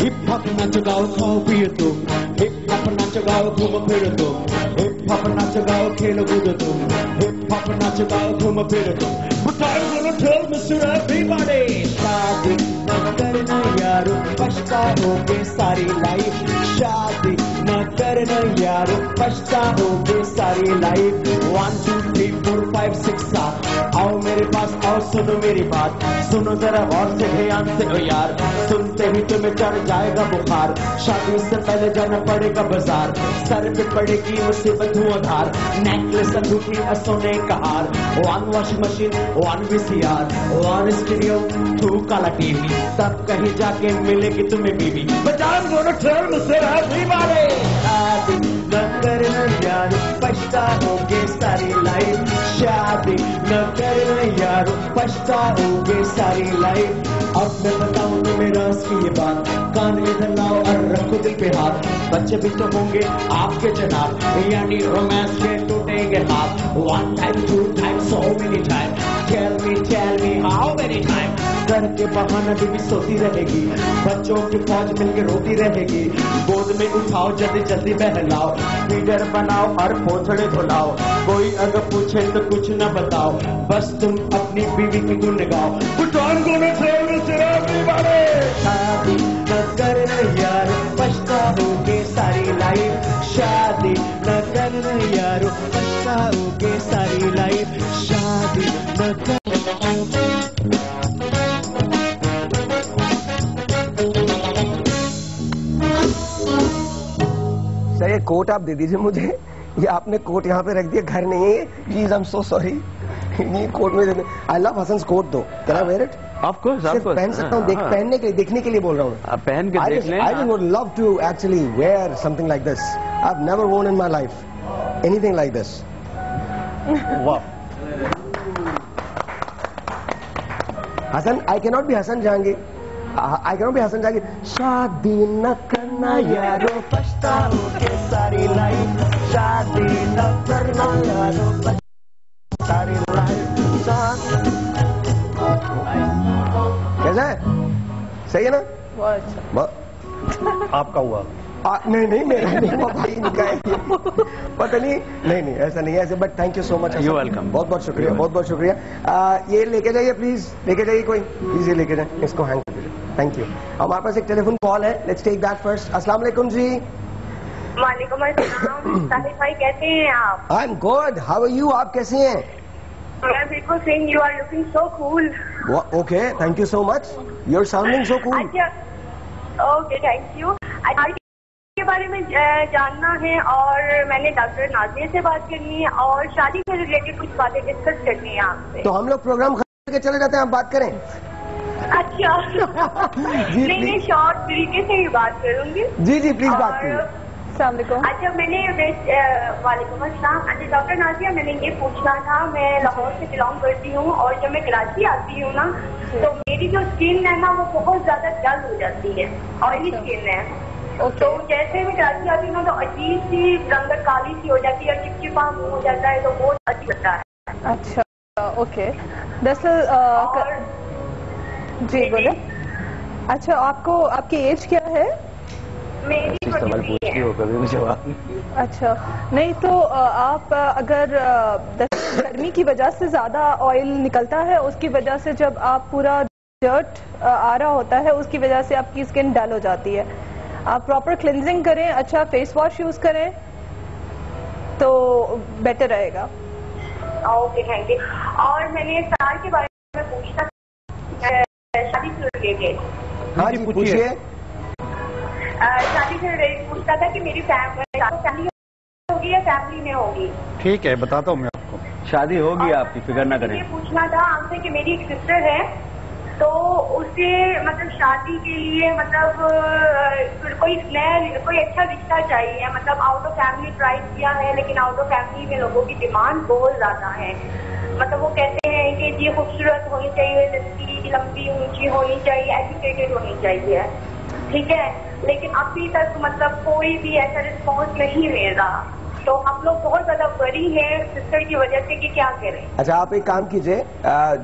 [SPEAKER 7] हिप हॉप नाच गाओ खाओ पियो तुम, हिप हॉप नाच गाओ घूम फिर तुम, हिप हॉप नाच गाओ खेलो कूदो तुम, हिप हॉप नाच गाओ घूम फिर तुम. But I'm gonna tell Mr. Everybody, शादी न करना यारो, पछताओगे सारी लाइफ. शादी न करना यारो, पछताओगे सारी लाइफ. 1 2 3 4 5 6 7 आओ मेरे पास, आओ सुनो मेरी बात, सुनो जरा गौर से ध्यान से ओ यार. सुनते ही तुम्हें चढ़ जाएगा बुखार, शादी से पहले जाना पड़ेगा बाजार. सर पे पड़ेगी मुसीबत धुआंधार, नेकलेस अंगूठी सोने का हार. 1 वॉशिंग मशीन, 1 VCR, 1 स्टीरियो, 2 काला टीवी, तब कहीं जाके मिलेगी तुम्हें बीवी. But I'm gonna tell Mr. Everybody, शादी न करना यार, पछताओगे सारी लाइफ. शादी न करना यार, पछताओगे सारी लाइफ. अब मैं बताऊं तुम्हें राज की ये बात, कान इधर लाओ और रखो दिल पे हाथ. बच्चे भी तो होंगे आपके जनाब, यानी रोमांस के टूटेंगे हाथ. 1 time 2 time so many time, tell me how many time. घर के बहाना भी सोती रहेगी, बच्चों की फौज मिलके रोती रहेगी. गोद में उठाओ जल्दी जल्दी बहलाओ, फीडर बनाओ और पोछड़े धुलाओ. कोई अगर पूछे तो कुछ न बताओ, बस तुम अपनी बीवी की गुण गाओ. शादी न करना यार, पछताओगे सारी लाइफ. शादी न करना यार, पछताओगे सारी लाइफ. शादी न कर.
[SPEAKER 1] सर ये कोट आप दे दीजिए मुझे, ये आपने कोट यहाँ पे रख दिया, घर नहीं है. Please I am so sorry. ये कोट में दे दे. आई लव हसन कोट दो. Can I wear it?
[SPEAKER 8] Of course
[SPEAKER 1] पहन सकता हूँ, पहनने के लिए, देखने के लिए बोल रहा हूँ.
[SPEAKER 8] आप पहन के देख लें.
[SPEAKER 1] I would love to actually wear something like this. I have never worn in my life anything like this.
[SPEAKER 3] वाह.
[SPEAKER 1] Hassan, I cannot be Hassan Jahangir. I cannot be Hassan Jahangir. शादी न करना यारो, पछताओगे सारी लाइफ. शादी न करना यारो, सारी लाइफ. कैसा है? सही है ना?
[SPEAKER 2] बहुत अच्छा.
[SPEAKER 3] आपका हुआ?
[SPEAKER 1] नहीं मेरा नहीं, भाई इनका है. पता नहीं ऐसा नहीं है ऐसे. But thank you so much.
[SPEAKER 8] You welcome.
[SPEAKER 1] बहुत बहुत शुक्रिया, बहुत बहुत शुक्रिया. ये लेके जाइए प्लीज, लेके जाइए कोई, प्लीज ये लेके जाए, इसको हैंग कर दीजिए. Thank you. हमारे पास एक टेलीफोन कॉल है, लेट्स टेक दैट फर्स्ट. अस्सलाम वालेकुम जी.
[SPEAKER 5] वालेकुम अस्सलाम. साहिब भाई कैसे हैं आप?
[SPEAKER 1] I am good. How are you? आप कैसे हैं?
[SPEAKER 5] मैं बिल्कुल saying you are looking so cool.
[SPEAKER 1] Okay, thank you so much. You are sounding so cool.
[SPEAKER 5] अच्छा ओके, थैंक यू. के बारे में जानना है और मैंने डॉक्टर नाजिया से बात करनी है और शादी से रिलेटेड कुछ बातें डिस्कस करनी है आपसे.
[SPEAKER 1] तो हम लोग प्रोग्राम करके चले जाते हैं, आप बात करें.
[SPEAKER 5] अच्छा. नहीं शॉर्ट तरीके से ही बात करूंगी.
[SPEAKER 1] जी प्लीज बात कीजिए.
[SPEAKER 5] अच्छा मैंने वालेकुम अस्सलाम. अच्छा डॉक्टर नाजिया, मैंने ये पूछना था, मैं लाहौर से बिलोंग करती हूँ और जब मैं कराची आती हूँ ना तो मेरी जो स्किन है ना वो बहुत ज्यादा डल हो जाती है, ऑयली स्किन है. तो जैसे मैं कराची आती हूँ ना तो अजीब सी रंगत काली सी हो जाती है, चिपचिपा मुंह हो जाता है, तो बहुत अजीब लगता है.
[SPEAKER 2] अच्छा ओके. दरअसल जी बोले. अच्छा आपको, आपकी एज क्या है?
[SPEAKER 5] मेरी
[SPEAKER 8] सवाल पूछती हो कभी मुझे जवाब.
[SPEAKER 2] अच्छा नहीं तो आप अगर गर्मी की वजह से ज्यादा ऑयल निकलता है, उसकी वजह से जब आप पूरा डर्ट आ रहा होता है उसकी वजह से आपकी स्किन डल हो जाती है. आप प्रॉपर क्लिनजिंग करें, अच्छा फेस वॉश यूज करें तो बेटर रहेगा.
[SPEAKER 5] Okay, thank you. और मैंने स्टार के बारे में पूछना शादी से रिलेटेड।
[SPEAKER 1] हाँ जी पूछिए।
[SPEAKER 5] शादी से रिलेटेड पूछता था कि मेरी फैमिली होगी या फैमिली में होगी।
[SPEAKER 3] ठीक है, बताता हूँ मैं आपको।
[SPEAKER 8] शादी होगी आपकी, फिक्र ना करें।
[SPEAKER 5] ये पूछना था आपसे कि मेरी एक सिस्टर है, तो उसे मतलब शादी के लिए मतलब कोई अच्छा रिश्ता चाहिए। मतलब आउट ऑफ फैमिली ट्राई किया है, लेकिन आउट ऑफ फैमिली में लोगों की डिमांड बहुत ज्यादा है। मतलब वो कहते हैं कि ये खूबसूरत होनी चाहिए, लंबी लंबी ऊंची होनी चाहिए, एजुकेटेड होनी चाहिए, ठीक है। लेकिन अभी तक मतलब कोई भी ऐसा रिस्पॉन्स नहीं मिल रहा, तो हम लोग बहुत ज्यादा वरी हैं सिस्टर की वजह से कि क्या करें।
[SPEAKER 1] अच्छा आप एक काम कीजिए,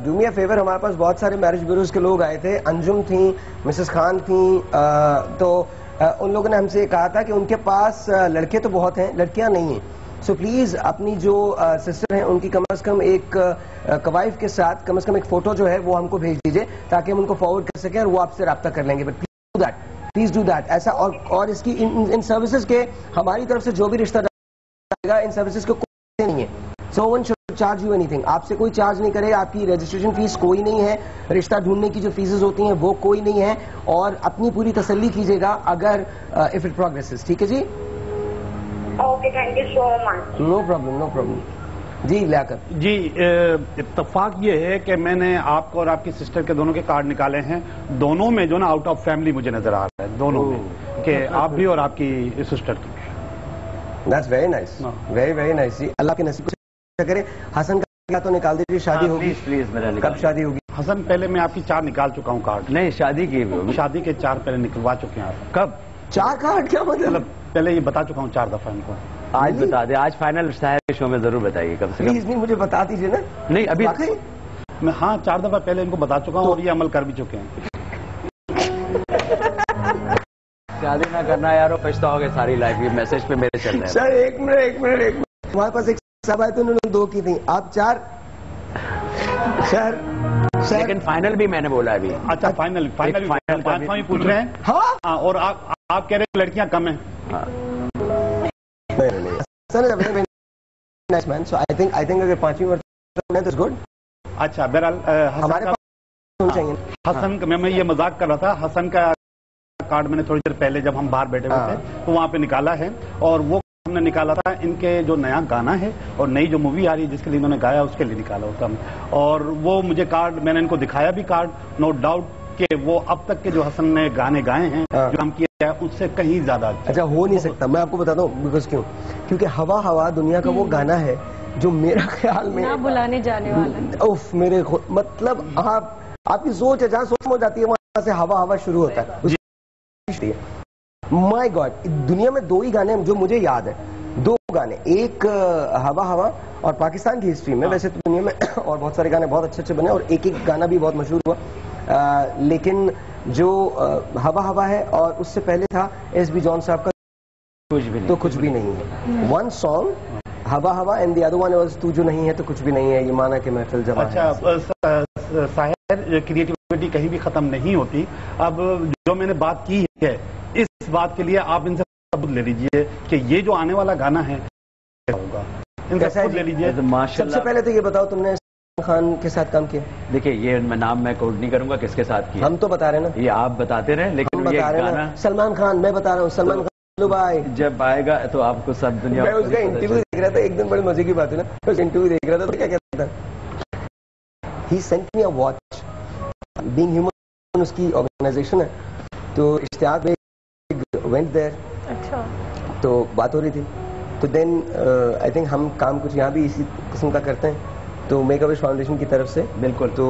[SPEAKER 1] डू मी अ फेवर, हमारे पास बहुत सारे मैरिज ब्यूरोज के लोग आए थे, अंजुम थी, मिसेस खान थी, तो उन लोगों ने हमसे कहा था कि उनके पास लड़के तो बहुत हैं, लड़कियां नहीं हैं। सो प्लीज अपनी जो सिस्टर हैं उनकी कम से कम एक कवाइफ के साथ कम से कम एक फोटो जो है वो हमको भेज दीजिए, ताकि हम उनको फॉरवर्ड कर सकें और वो आपसे रब्ता कर लेंगे। बट प्लीज डू दैट ऐसा। और इसकी इन सर्विसेज के हमारी तरफ से जो भी रिश्ता इन सर्विसेज को कोई नहीं है। So one should charge you anything, आपसे कोई चार्ज नहीं करेगा, आपकी रजिस्ट्रेशन फीस कोई नहीं है, रिश्ता ढूंढने की जो फीसेज होती हैं वो कोई नहीं है, और अपनी पूरी तसल्ली कीजिएगा अगर इफ इट प्रोग्रेसेस। ठीक है जी,
[SPEAKER 5] okay, thank you so much.
[SPEAKER 1] No problem no problem जी। लियाकत
[SPEAKER 3] जी, इत्तेफाक ये है कि मैंने आपको और आपकी सिस्टर के दोनों के कार्ड निकाले हैं, दोनों में जो ना आउट ऑफ फैमिली मुझे नजर आ रहा है, दोनों में, कि आप भी और आपकी सिस्टर की।
[SPEAKER 1] That's very nice, very very nice जी। अल्लाह के नसीब को करे। हसन का तो निकाल दीजिए, शादी होगी
[SPEAKER 8] प्लीज मेरा
[SPEAKER 1] कब शादी होगी?
[SPEAKER 3] हसन, पहले मैं आपकी 4 निकाल चुका हूँ कार्ड।
[SPEAKER 8] नहीं, शादी की भी होगी।
[SPEAKER 3] शादी के 4 पहले निकलवा चुके हैं आप।
[SPEAKER 8] कब?
[SPEAKER 1] 4 कार्ड? क्या मतलब?
[SPEAKER 3] पहले ये बता चुका हूँ 4 दफा इनको।
[SPEAKER 8] आज बता दे, आज फाइनल साहब के शो में जरूर बताइए कब से।
[SPEAKER 1] प्लीज नहीं, मुझे बता दीजिए ना।
[SPEAKER 8] नहीं अभी
[SPEAKER 3] मैं, हाँ 4 दफा पहले इनको बता चुका हूँ और ये अमल कर भी चुके हैं।
[SPEAKER 8] शादी ना करना यार, पछताओगे सारी लाइफ। ये मैसेज पे मेरे चल रहे हैं।
[SPEAKER 1] सर एक मिनट हमारे पास एक सब आए थे, उन्होंने 2 की थी, आप 4। सर
[SPEAKER 8] लेकिन फाइनल भी मैंने बोला अभी।
[SPEAKER 3] अच्छा फाइनल 5वां पूछ रहे हैं। हाँ, और आप कह रहे हैं लड़कियां कम हैं।
[SPEAKER 1] Nice man, so I think अगर 5वीं मरतबा तो गुड।
[SPEAKER 3] अच्छा बहरहाल
[SPEAKER 1] हमारे पास चाहिए।
[SPEAKER 3] हसन, मैं ये मजाक कर रहा था, हसन का कार्ड मैंने थोड़ी देर पहले जब हम बाहर बैठे हुए थे तो वहाँ पे निकाला है, और वो हमने निकाला था इनके जो नया गाना है और नई जो मूवी आ रही है जिसके लिए इन्होंने गाया उसके लिए निकाला होता। और वो मुझे कार्ड मैंने इनको दिखाया भी कार्ड, नो डाउट कि वो अब तक के जो हसन ने गाने गाए हैं जो हम किया है उससे कहीं ज्यादा
[SPEAKER 1] अच्छा हो नहीं सकता। मैं आपको बताता हूँ बिकॉज क्योंकि हवा हवा दुनिया का वो गाना है जो मेरा ख्याल में
[SPEAKER 6] ना बुलाने जाने वाला।
[SPEAKER 1] उफ मेरे मतलब आपकी सोच है, जहाँ सोच हो जाती है वहां से हवा हवा शुरू होता है। माय गॉड, दुनिया में 2 ही गाने जो मुझे याद है, 2 गाने, एक हवा हवा और पाकिस्तान की हिस्ट्री में वैसे तो दुनिया में और बहुत सारे गाने बहुत अच्छे बने और एक एक गाना भी बहुत मशहूर हुआ, लेकिन जो हवा हवा है और उससे पहले था एस.बी. जॉन साहब का कुछ भी नहीं है। 1 सॉन्ग हवा हवा and the other one was तू जो नहीं है तो कुछ भी नहीं है, ये माना कि महफिल जवां।
[SPEAKER 3] अच्छा साहिर, क्रिएटिविटी कहीं भी खत्म नहीं होती। अब जो मैंने बात की है इस बात के लिए आप इनसे सबूत ले लीजिए कि ये जो आने वाला गाना है होगा, इनसे सबूत ले लीजिए।
[SPEAKER 1] सबसे पहले तो ये बताओ तुमने सलमान खान के साथ काम किया?
[SPEAKER 8] देखिए ये नाम मैं कोट नहीं करूंगा किसके साथ किया,
[SPEAKER 1] हम तो बता रहे हैं ना,
[SPEAKER 8] ये आप बताते रहे, लेकिन ये गाना
[SPEAKER 1] सलमान खान, मैं बता रहा हूँ सलमान खान भाई
[SPEAKER 8] जब आएगा तो आपको सब दुनिया।
[SPEAKER 1] मैं उसका इंटरव्यू देख रहा था एक दिन, बड़ी मजे की बात है ना, उस इंटरव्यू देख रहा था तो क्या कहता था, he sent me a watch, being human उसकी ऑर्गेनाइजेशन है, तो इश्तियाक वेंट देयर। अच्छा, तो बात हो रही थी, तो देन आई थिंक हम काम कुछ यहाँ भी इसी किस्म का करते हैं, तो मेक अ विश फाउंडेशन की तरफ से
[SPEAKER 8] बिल्कुल,
[SPEAKER 1] तो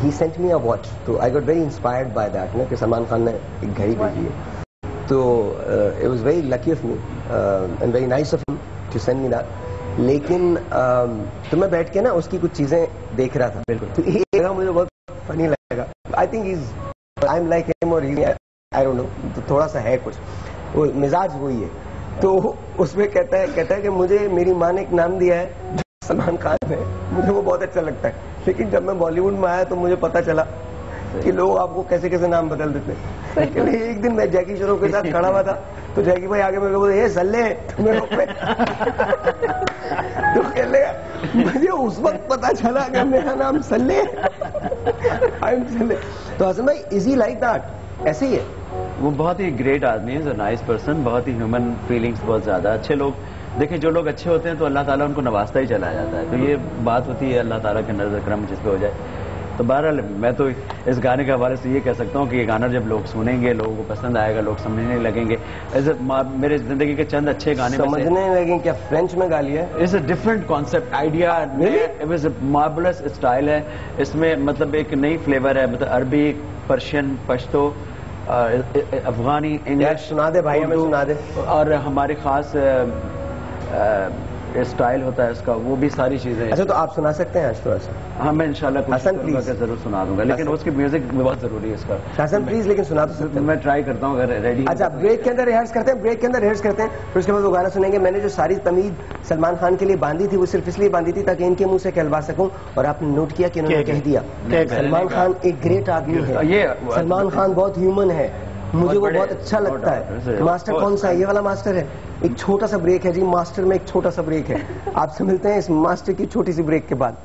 [SPEAKER 1] ही सेंट मी अ वॉच, तो I got very inspired by that ना कि सलमान खान ने एक घड़ी भेजी है, तो it was very lucky of me and very nice of him to send me that. लेकिन तो मैं बैठ के ना उसकी कुछ चीजें देख रहा था, बिल्कुल, तो ये लगा मुझे बहुत फनी लगा। I think I am like him और आई डोंट नो, तो थोड़ा सा है कुछ वो मिजाज वही है। तो उसमें कहता है कि मुझे मेरी माँ ने एक नाम दिया है सलमान खान है, मुझे वो बहुत अच्छा लगता है, लेकिन जब मैं बॉलीवुड में आया तो मुझे पता चला कि लोग आपको कैसे कैसे नाम बदल देते हैं। एक दिन मैं जैकी श्रॉफ के साथ खड़ा हुआ था तो जैकी भाई आगे मेरे को बोले, ये सल्ले तुम्हें तो कहने मुझे उस वक्त पता चला कि मेरा नाम सल्ले आई एम सल्ले। तो हसन भाई इज ही लाइक दैट? ऐसे ही है
[SPEAKER 8] वो, बहुत ही ग्रेट आदमी है, नाइस पर्सन, बहुत ही ह्यूमन फीलिंग्स बहुत ज्यादा अच्छे लोग। देखिए जो लोग अच्छे होते हैं तो अल्लाह ताला उनको नवाजता ही चला जाता है, तो ये बात होती है अल्लाह ताला के नजर करम जिस पे हो जाए। तो बहरहाल मैं तो इस गाने के हवाले से ये कह सकता हूँ कि ये गाना जब लोग सुनेंगे, लोगों को पसंद आएगा, लोग समझने लगेंगे। मेरे जिंदगी के चंद अच्छे गाने
[SPEAKER 1] समझने लगेंगे। क्या फ्रेंच में गा लिया?
[SPEAKER 8] It's a different concept idea, it was a marvellous style है इसमें, मतलब एक नई फ्लेवर है, मतलब अरबी, पर्शियन, पश्तो, अफगानी, इंग्लिश।
[SPEAKER 1] सुना दे भाई, हमें सुना दे।
[SPEAKER 8] और हमारे खास स्टाइल होता है उसका, वो भी सारी चीजें।
[SPEAKER 1] अच्छा तो आप सुना सकते हैं आज थोड़ा सा?
[SPEAKER 8] हाँ मैं इंशाल्लाह कोशिश जरूर सुना दूंगा, लेकिन उसकी म्यूजिक बहुत जरूरी है इसका।
[SPEAKER 1] हसन प्लीज लेकिन सुना तो सकते हैं।
[SPEAKER 8] मैं ट्राई करता हूँ अगर रेडी।
[SPEAKER 1] अच्छा ब्रेक के अंदर रिहर्स करते हैं, ब्रेक के अंदर रिहर्स करते हैं, फिर उसके बाद वो गाना सुनेंगे। मैंने जो सारी तमीद सलमान खान के लिए बांधी थी वो सिर्फ इसलिए बांधी थी ताकि इनके मुंह से कहलवा सकूं, और आपने नोट किया कि उन्होंने कह दिया सलमान खान एक ग्रेट आदमी है।
[SPEAKER 8] ये
[SPEAKER 1] सलमान खान बहुत ह्यूमन है, मुझे वो बहुत अच्छा लगता है। मास्टर कौन सा है? ये वाला मास्टर है। एक छोटा सा ब्रेक है जी, मास्टर में एक छोटा सा ब्रेक है। आपसे मिलते हैं इस मास्टर की छोटी सी ब्रेक के बाद।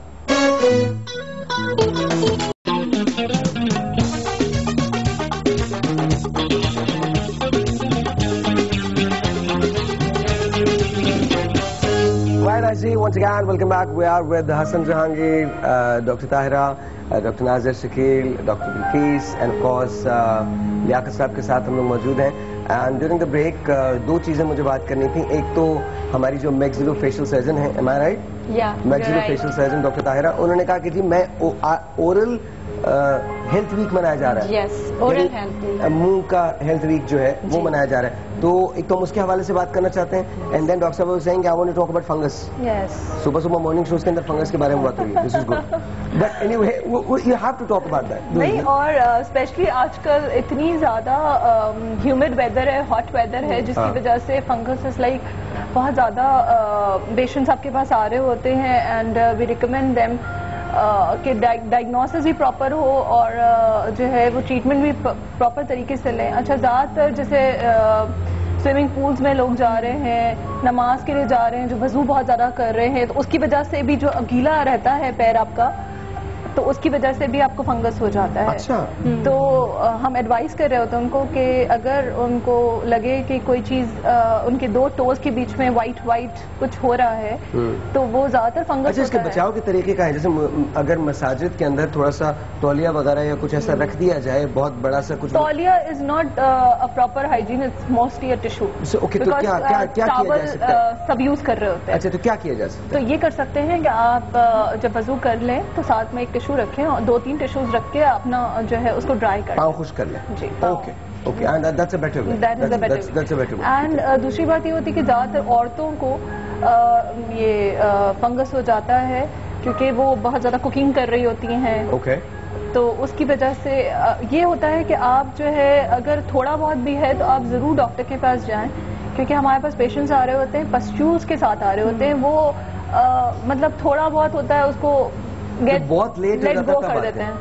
[SPEAKER 1] Right, I see. Once again, welcome back. We are with Hassan Jahangir, Dr. Tahira, Dr. Nazir Shakil, Dr. Bilqis, and of course Liaquat साहब के साथ हम लोग मौजूद हैं। एंड ड्यूरिंग द ब्रेक दो चीजें मुझे बात करनी थी। एक तो हमारी जो मैक्सिलोफेशियल सर्जन है, am I right? Maxillofacial surgeon doctor Tahira, उन्होंने कहा कि जी मैं ओरल हेल्थ वीक मनाया जा रहा है।
[SPEAKER 6] यस, ओरल हेल्थ,
[SPEAKER 1] मुंह का हेल्थ वीक जो है वो मनाया जा रहा है। तो एक तो हम उसके हवाले से बात करना चाहते हैं, एंड देन डॉक्टर साहब was saying I want to talk about fungus.
[SPEAKER 2] Yes,
[SPEAKER 1] सुबह सुबह मॉर्निंग शोज के अंदर फंगस के बारे में बात हुई है, this is good, but anyway you have to talk about that.
[SPEAKER 2] नहीं, और स्पेशली आजकल इतनी ज्यादा ह्यूमिड वेदर है, हॉट वेदर है, जिसकी वजह से फंगस इज लाइक बहुत ज्यादा पेशेंट्स आपके पास आ रहे होते हैं, एंड वी रिकमेंड देम कि डायग्नोसिस भी प्रॉपर हो और जो है वो ट्रीटमेंट भी प्रॉपर तरीके से लें। अच्छा, ज़्यादातर जैसे स्विमिंग पूल्स में लोग जा रहे हैं, नमाज के लिए जा रहे हैं, जो वजू बहुत ज़्यादा कर रहे हैं, तो उसकी वजह से भी जो गीला रहता है पैर आपका, तो उसकी वजह से भी आपको फंगस हो जाता है।
[SPEAKER 1] अच्छा।
[SPEAKER 2] तो हम एडवाइस कर रहे होते हैं उनको कि अगर उनको लगे कि कोई चीज उनके दो टोज के बीच में वाइट कुछ हो रहा है, तो वो ज्यादातर फंगस।
[SPEAKER 1] अच्छा, इसके बचाव के तरीके का है? जैसे अगर मसाजिद के अंदर थोड़ा सा तौलिया वगैरह या कुछ ऐसा रख दिया जाए, बहुत बड़ा सा कुछ।
[SPEAKER 2] तौलिया is not a proper hygiene, it's mostly a tissue.
[SPEAKER 1] Okay, तो क्या क्या क्या किया जा सकता है?
[SPEAKER 2] सब यूज कर रहे होते हैं।
[SPEAKER 1] अच्छा, तो क्या किया जा सकता है?
[SPEAKER 2] तो ये कर सकते हैं कि आप जब वजू कर लें तो साथ में एक टिश्यू रखें और 2-3 टिश्यूज रख के अपना जो है उसको ड्राई कर,
[SPEAKER 1] पाँव खुश कर लें जी। Okay okay, and that's a better way, that's a better way.
[SPEAKER 2] And दूसरी बात ये होती है कि ज्यादातर औरतों को ये फंगस हो जाता है क्योंकि वो बहुत ज्यादा कुकिंग कर रही होती हैं।
[SPEAKER 1] ओके,
[SPEAKER 2] तो उसकी वजह से ये होता है कि आप जो है अगर थोड़ा बहुत भी है तो आप जरूर डॉक्टर के पास जाएं, क्योंकि हमारे पास पेशेंट्स आ रहे होते हैं पस्ट्यूल्स के साथ आ रहे होते हैं, वो मतलब थोड़ा बहुत होता है उसको
[SPEAKER 1] बहुत लेट
[SPEAKER 2] लेट गो कर देते हैं,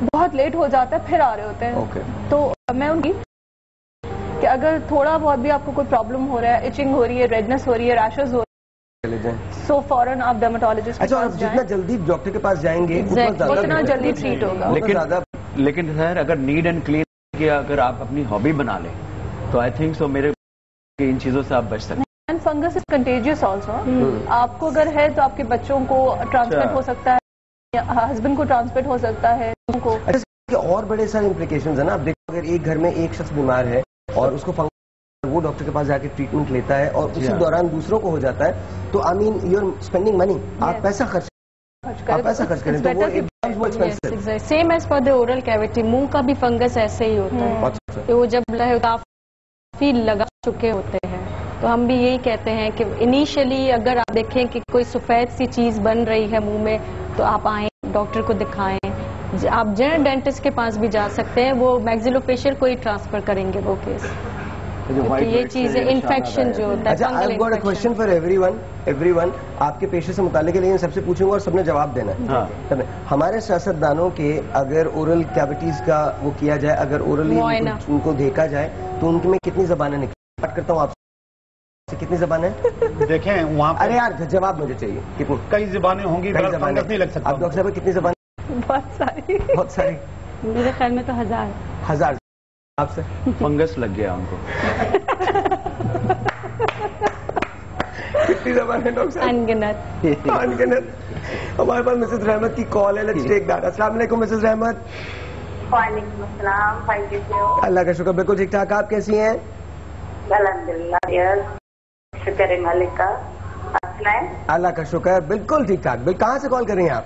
[SPEAKER 2] बहुत लेट हो जाता है, फिर आ रहे होते हैं।
[SPEAKER 1] Okay.
[SPEAKER 2] तो मैं उनकी कि अगर थोड़ा बहुत भी आपको कोई प्रॉब्लम हो रहा है, इचिंग हो रही है, रेडनेस हो रही है, रैशेस हो रही है, सो फौरन आप डर्मेटोलॉजिस्ट के पास जाएं।
[SPEAKER 1] जितना जल्दी डॉक्टर के पास जाएंगे
[SPEAKER 2] उतना जल्दी ट्रीट होगा।
[SPEAKER 8] लेकिन सर अगर नीट एंड क्लीन की अगर आप अपनी हॉबी बना लें तो आई थिंक सो मेरे इन चीजों से आप बच सकते हैं।
[SPEAKER 2] And fungus is contagious also. आपको अगर है तो आपके बच्चों को ट्रांसमिट हो सकता है, हस्बैंड को ट्रांसमिट हो सकता है उनको।
[SPEAKER 1] अच्छा, और बड़े सारे इम्प्लीकेशंस है ना। आप देखो अगर एक घर में एक शख्स बीमार है और उसको फंगस, वो डॉक्टर के पास जाके ट्रीटमेंट लेता है और उसी दौरान दूसरों को हो जाता है, तो I mean you are spending money, आप पैसा खर्च करें तो वो एकदम expensive.
[SPEAKER 6] Same as for the oral cavity, मुंह का भी फंगस ऐसे ही होता है, तो वो जब काफी लगा चुके होते हैं। तो हम भी यही कहते हैं कि इनिशियली अगर आप देखें कि कोई सफेद सी चीज बन रही है मुंह में, तो आप आएं, डॉक्टर को दिखाएं। आप जनरल डेंटिस्ट के पास भी जा सकते हैं, वो मैक्सिलोफेशियल को ही ट्रांसफर करेंगे वो केस। ये चीजें इन्फेक्शन जो होता है।
[SPEAKER 1] अच्छा, I have got a question for everyone आपके पेशे से मुतालिक है, लेकिन सबसे पूछूंगा और सबने जवाब देना है। हाँ। हमारे सियासतदानों के अगर ओरल कैविटीज का वो किया जाए, अगर ओरली उनको देखा जाए तो उनकी में कितनी जबानें निकली? बात करता हूँ आपसे, कितनी जबानें?
[SPEAKER 3] देखें वहाँ,
[SPEAKER 1] अरे यार जवाब मुझे चाहिए, कितनी?
[SPEAKER 3] कई जबानें होंगी, फंगस नहीं लग सकता।
[SPEAKER 1] आप डॉक्टर साहब कितनी जबान? बहुत सारी।
[SPEAKER 4] मेरे ख्याल में तो 1000।
[SPEAKER 1] आपसे?
[SPEAKER 8] फंगस लग गया उनको।
[SPEAKER 1] कितनी जबान है डॉक्टर साहब? अनगिनत। हमारे पास मिसेस रहमत की कॉल है, लेट्स टेक दैट। अस्सलाम वालेकुम मिसेस रहमत।
[SPEAKER 5] वालेकुम अस्सलाम, भाई कैसे हो?
[SPEAKER 1] अल्लाह का शुक्र, बिल्कुल ठीक ठाक। आप कैसी हैं?
[SPEAKER 5] अल्हम्दुलिल्लाह यार, शुक्र है मालिक का।
[SPEAKER 1] अल्लाह का शुक्र, बिल्कुल ठीक ठाक। कहाँ से कॉल कर रही हैं आप?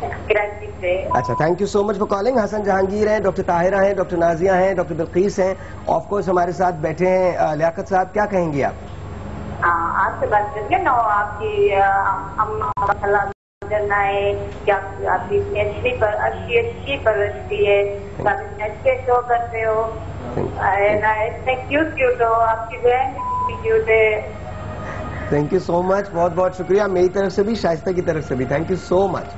[SPEAKER 5] कराची से।
[SPEAKER 1] अच्छा, thank you so much for calling. Hasan Jahangir हैं, डॉक्टर ताहिरा हैं, डॉक्टर नाजिया हैं, डॉक्टर बिल्कीस हैं, ऑफ कोर्स हमारे साथ बैठे हैं लियाकत साहब। क्या कहेंगी आप?
[SPEAKER 5] आपसे बात करिए ना, आपकी अम्मा करना है कि आपकी अच्छी परवरिश है, अच्छे शो करते हो, इतने क्यूट हो, आपकी बहन क्यूट है।
[SPEAKER 1] थैंक यू सो मच, बहुत बहुत शुक्रिया मेरी तरफ से भी, शाइस्ता की तरफ से भी। थैंक यू सो मच,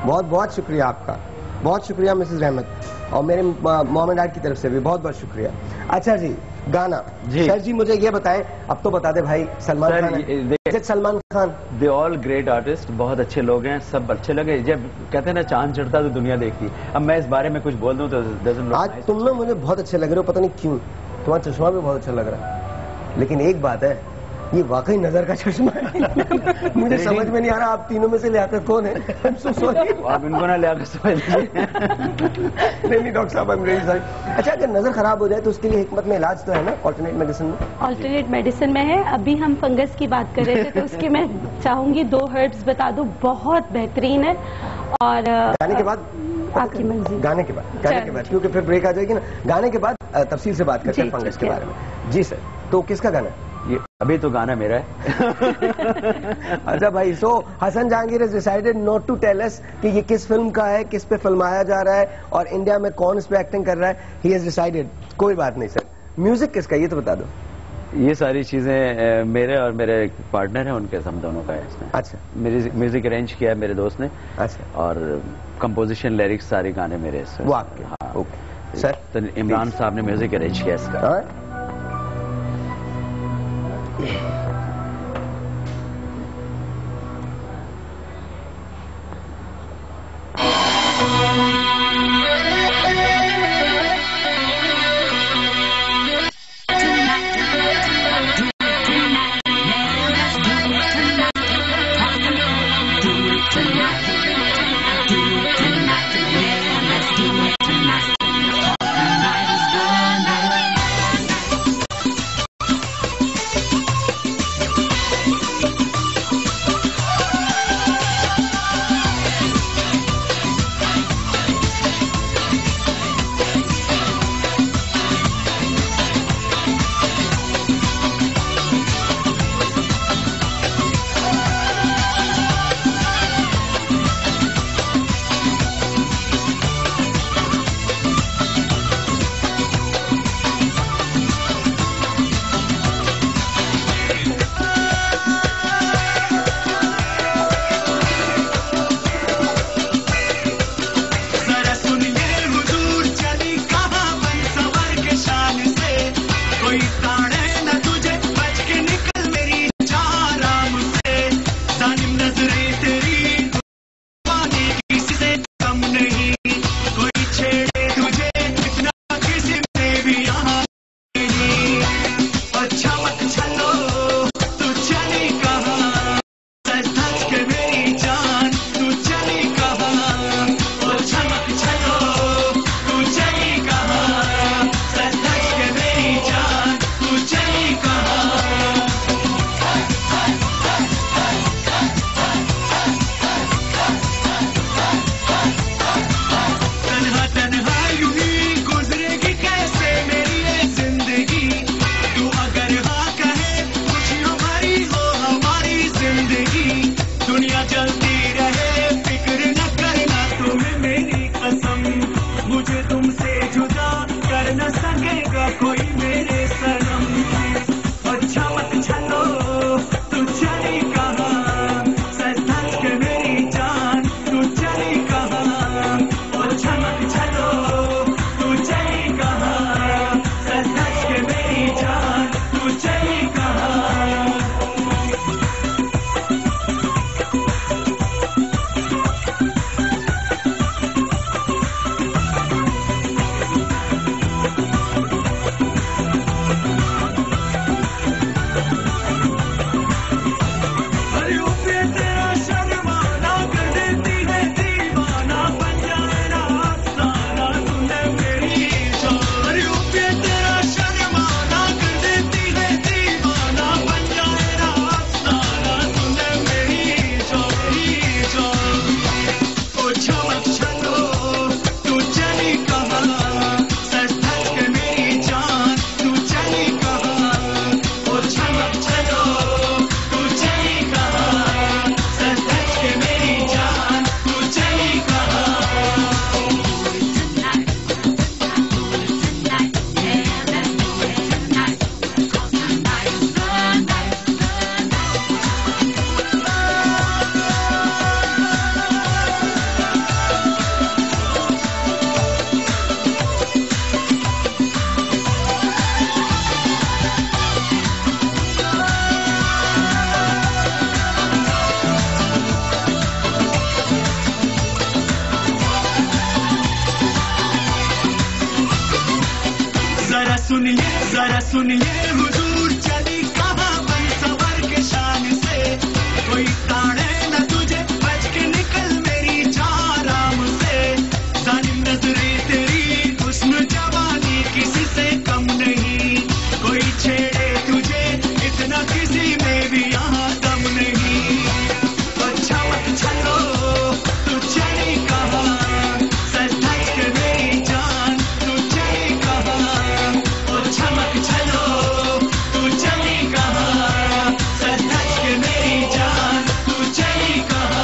[SPEAKER 1] बहुत बहुत शुक्रिया आपका, बहुत शुक्रिया मिसेस रहमत, और मेरे मॉम एंड डैड की तरफ से भी बहुत बहुत शुक्रिया। अच्छा जी, गाना जी सर जी मुझे ये बताएं, अब तो बता दे भाई, Salman Khan, Salman Khan,
[SPEAKER 8] they all great artist, बहुत अच्छे लोग हैं, सब अच्छे लगे। जब कहते हैं ना चांद चढ़ता तो दुनिया देखती। अब मैं इस बारे में कुछ बोल दूं तो
[SPEAKER 1] आज तुम ना मुझे बहुत अच्छे लग रहे हो, पता नहीं क्यों, तुम्हारा चश्मा भी बहुत अच्छा लग रहा है। लेकिन एक बात है, ये वाकई नजर का चश्मा है। मुझे समझ में नहीं आ रहा आप तीनों में से लियाकत कौन है?
[SPEAKER 8] आप इनको ना लियाकत समझ
[SPEAKER 1] नहीं डॉक्टर साहब, आई एम रियली सॉरी। अच्छा, अगर नजर खराब हो जाए तो उसके लिए हिकमत में इलाज तो है ना, ऑल्टरनेट मेडिसिन में?
[SPEAKER 4] ऑल्टरनेट मेडिसिन में है। अभी हम फंगस की बात कर रहे थे, तो उसके मैं चाहूंगी 2 हर्ब्स बता दूं, बहुत बेहतरीन है। और
[SPEAKER 1] गाने के बाद
[SPEAKER 4] आपकी मर्जी।
[SPEAKER 1] गाने के बाद क्योंकि फिर ब्रेक आ जाएगी ना। गाने के बाद तफसील से बात करते हैं फंगस के बारे में। जी सर, तो किसका गाना है
[SPEAKER 8] ये? अभी तो गाना मेरा है।
[SPEAKER 1] अच्छा भाई, सो Hasan Jahangir has decided not to tell us कि ये किस फिल्म का है, किस पे फिल्माया जा रहा है और इंडिया में कौन इस पे एक्टिंग कर रहा है। he has decided, कोई बात नहीं सर। म्यूजिक किसका ये तो बता दो।
[SPEAKER 8] ये सारी चीजें मेरे और मेरे एक पार्टनर हैं, उनके हम दोनों का है इसमें।
[SPEAKER 1] अच्छा,
[SPEAKER 8] मेरी म्यूजिक अरेंज किया है मेरे दोस्त ने।
[SPEAKER 1] अच्छा, और
[SPEAKER 8] कंपोजिशन लिरिक्स सारे गाने मेरे इसमें।
[SPEAKER 1] वो आपके? हाँ, ओके सर।
[SPEAKER 8] तो इमरान साहब ने म्यूजिक अरेंज किया इसका।
[SPEAKER 9] सुनिए हुजूर चली कहाँ बन सवर के शान से, कोई ताड़े न तुझे बच के निकल मेरी जाराम से, जालिम नजरे तेरी हुस्न जवानी किसी से कम नहीं, कोई छेड़े तुझे इतना किसी में भी यहाँ दम नहीं, तो चमक चलो तू चली कहाँ, सच धज के मेरी जान तू चली कहाँ, ओ चमक चलो तू चली कहाँ, सच धज के मेरी जान तू चली कहाँ।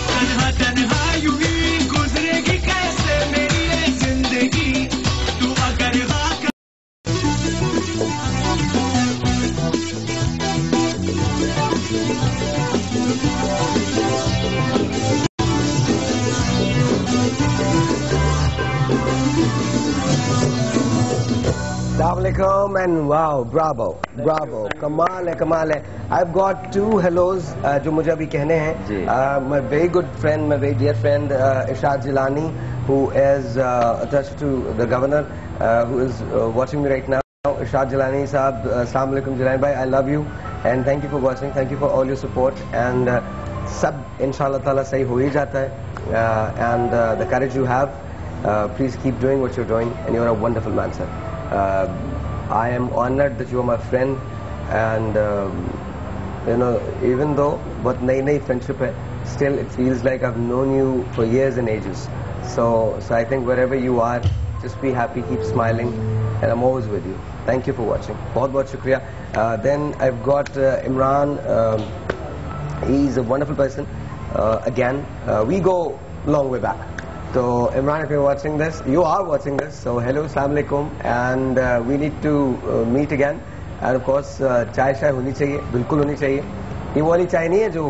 [SPEAKER 9] तन्हा तन्हा यूं ही गुजरेगी कैसे मेरी ये जिंदगी, तू अगर हाँ
[SPEAKER 1] Assalamualaikum and wow, bravo, कमाल है. I've got two hellos जो मुझे अभी कहने हैं. My very good friend, my very dear friend Irshad Jilani, who is attached to the governor, who is watching me right now. Irshad Jilani साहब, Assalamualaikum Jilani bhai, I love you and thank you for watching, thank you for all your support and सब इंशाल्लाह ताला सही हो ही जाता है. And the courage you have, please keep doing what you're doing and you're a wonderful man, sir. I am honored that you are my friend and you know, even though बहुत नई friendship है, still it feels like I've known you for years and ages. So I think wherever you are, just be happy, keep smiling and I'm always with you. Thank you for watching. बहुत shukriya. Then I've got Imran. He's a wonderful person. Again, we go long way back. So Imran, if you're watching this, you are watching this. So hello, assalamu alaikum, and we need to meet again. And of course, चाय होनी चाहिए, बिल्कुल होनी चाहिए. ये वो वाली चाय नहीं है जो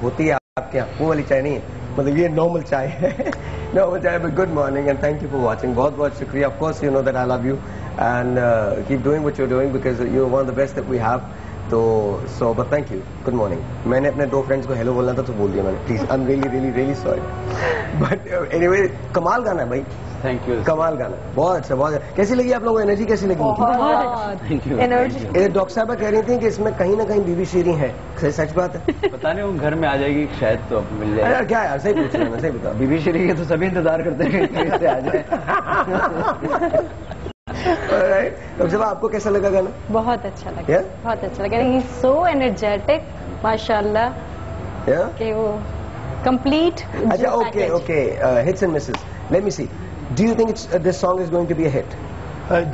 [SPEAKER 1] होती है आपके यहाँ, वो वाली चाय नहीं है. मतलब ये normal चाय है. Normal चाय. But good morning and thank you for watching. बहुत शुक्रिया. Of course, you know that I love you and keep doing what you're doing because you're one of the best that we have. So but thank you. Good morning. मैंने अपने दो friends को hello बोलना था तो बोल दिया मैंने. Please, I'm really sorry. But anyway, कमाल गाना है भाई. Thank you. कमाल गाना. बहुत अच्छा. कैसी लगी आप लोगों को? एनर्जी कैसी लगी?
[SPEAKER 2] बहुत.
[SPEAKER 8] Thank you.
[SPEAKER 2] एनर्जी.
[SPEAKER 1] ये डॉक्टर साहब कह रही थी कि इसमें कहीं ना कहीं बीबी शेरी है. सच बात है?
[SPEAKER 8] पता नहीं वो घर में आ जाएगी शायद तो मिल जाएगी.
[SPEAKER 1] अरे क्या यार, सही पूछ रहा हूँ, सही बता.
[SPEAKER 8] बीबी शेरी के तो सभी इंतजार करते हैं कि इससे आ जाए.
[SPEAKER 1] डॉक्टर साहब आपको कैसा लगा गाना?
[SPEAKER 6] बहुत अच्छा लगा. बहुत अच्छा लगा. ही सो एनर्जेटिक माशाल्लाह कि वो कंप्लीट.
[SPEAKER 1] अच्छा, okay, hits and misses. Let me see. Do you think this song is going to be a hit?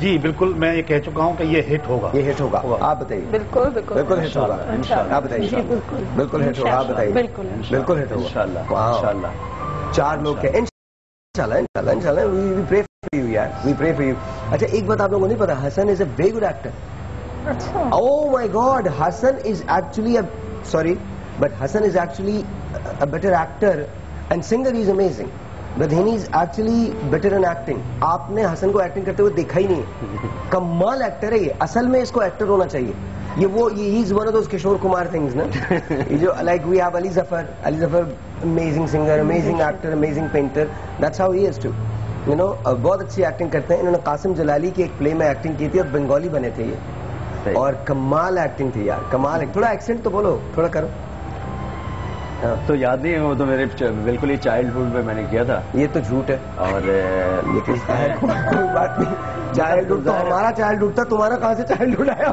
[SPEAKER 3] जी बिल्कुल, मैं ये कह चुका हूँ कि ये हिट होगा.
[SPEAKER 1] ये हिट होगा. आप बताइए.
[SPEAKER 2] बिल्कुल
[SPEAKER 1] हिट होगा. आप बताइए. बिल्कुल हिट होगा. आप बताइए. बिल्कुल हिट होगा. इंशाल्लाह. 4 लोग के इंशाल्लाह. We pray for you यार. We pray for you. अच्छा, एक बात आप लोगों को नहीं पता, Hasan is a very good actor.
[SPEAKER 2] अच्छा.
[SPEAKER 1] Oh my God, Hassan is actually but Hassan is actually a better actor and singer. He is amazing. But he is actually better in acting. आपने हसन को एक्टिंग करते हुए देखा ही नहीं. कमाल actor है ये. असल में इसको एक्टर होना चाहिए. he is one of those Kishore Kumar things, ना? ये जो like we have Ali Zafar, amazing singer, amazing actor, amazing painter. That's how he is too. You know, बहुत अच्छी एक्टिंग करते हैं. इन्होंने कासिम जलाली की एक प्ले में एक्टिंग की थी और बंगाली बने थे ये. और कमाल एक्टिंग थी यार, कमाल. थोड़ा एक्सेंट तो बोलो, थोड़ा करो.
[SPEAKER 8] तो याद नहीं है, वो तो मेरे बिल्कुल ही चाइल्डहुड में मैंने किया था.
[SPEAKER 1] ये तो झूठ है.
[SPEAKER 8] और
[SPEAKER 1] ये किसका है? कोई बात नहीं. चाइल्डहुड तो हमारा चाइल्डहुड था, तुम्हारा कहाँ से चाइल्डहुड आया?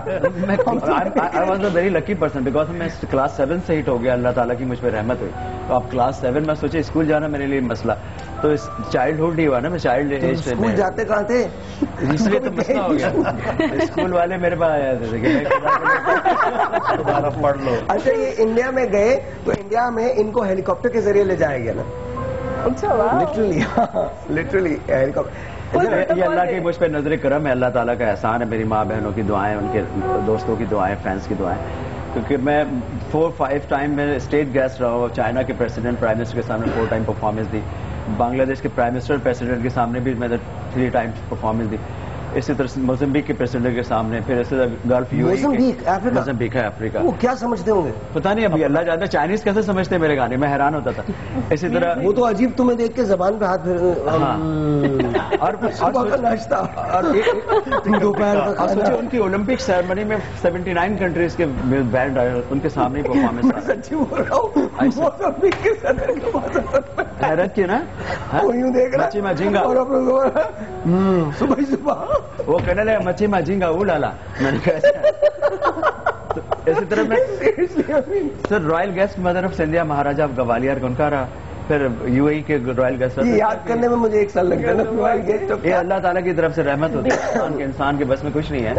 [SPEAKER 8] I was a very lucky person because मैं क्लास 7 से हिट हो गया. अल्लाह ताला की मुझ पर रहमत हुई. तो अब क्लास 7 में सोचे स्कूल जाना मेरे लिए मसला. तो इस चाइल्डहुड ही हुआ ना, मैं चाइल्ड एज से.
[SPEAKER 1] स्कूल जाते कहाँ थे?
[SPEAKER 8] इसलिए तो मसला हो गया. स्कूल वाले मेरे पास आए थे
[SPEAKER 3] पढ़ लो.
[SPEAKER 1] अच्छा, ये इंडिया में गए तो इंडिया में इनको हेलीकॉप्टर के जरिए ले जाया गया ना? अच्छा, लिटरली हेलीकॉप्टर.
[SPEAKER 8] ये अल्लाह की मुझ पर नजर करम है, अल्लाह ताला का एहसान है. मेरी माँ बहनों की दुआएं, उनके दोस्तों की दुआएं, फैंस की दुआएं. क्योंकि मैं 4-5 टाइम में स्टेट गेस्ट रहा हूँ. चाइना के प्रेसिडेंट, प्राइम मिनिस्टर के सामने 4 टाइम परफॉर्मेंस दी. बांग्लादेश के प्राइम मिनिस्टर, प्रेसिडेंट के सामने भी मैंने 3 टाइम परफॉर्मेंस दी. इसी तरह मोज़म्बिक के प्रेसिडेंट के सामने, फिर इसी तरह गल्फ मोज़म्बिक है अफ्रीका।
[SPEAKER 1] वो क्या समझते होंगे
[SPEAKER 8] पता नहीं, अभी अल्लाह जानता। चाइनीज कैसे समझते हैं मेरे गाने, मैं हैरान होता था। इसी तरह
[SPEAKER 1] वो तो अजीब, तुम्हें देख के जबान पे हाथ फिर और नाश्ता और दोपहर का
[SPEAKER 8] सोचिए उनकी ओलंपिक सेरेमनी में 79 कंट्रीज के बैंड आए, उनके सामने परफॉर्मेंस।
[SPEAKER 1] सच्ची बोल रहा हूँ, मोज़म्बिक के सदर के पास
[SPEAKER 8] हैरत की ना,
[SPEAKER 1] यूं देख रहा
[SPEAKER 8] मच्छी माजिंगा
[SPEAKER 1] सुबह ही सुबह
[SPEAKER 8] वो कहने लगे मच्छी माजिंगा वो लाला। मैंने कहा तो इसी तरह मैं sir royal guest mother of Scindia Maharaja Gwalior का उनका रहा, फिर यूएई के रॉयल गेस्ट।
[SPEAKER 1] ये याद करने में मुझे 1 साल लगता है ना, रॉयल गेस्ट।
[SPEAKER 8] ये अल्लाह ताला की तरफ से रहमत होती है, इंसान के बस में कुछ नहीं है,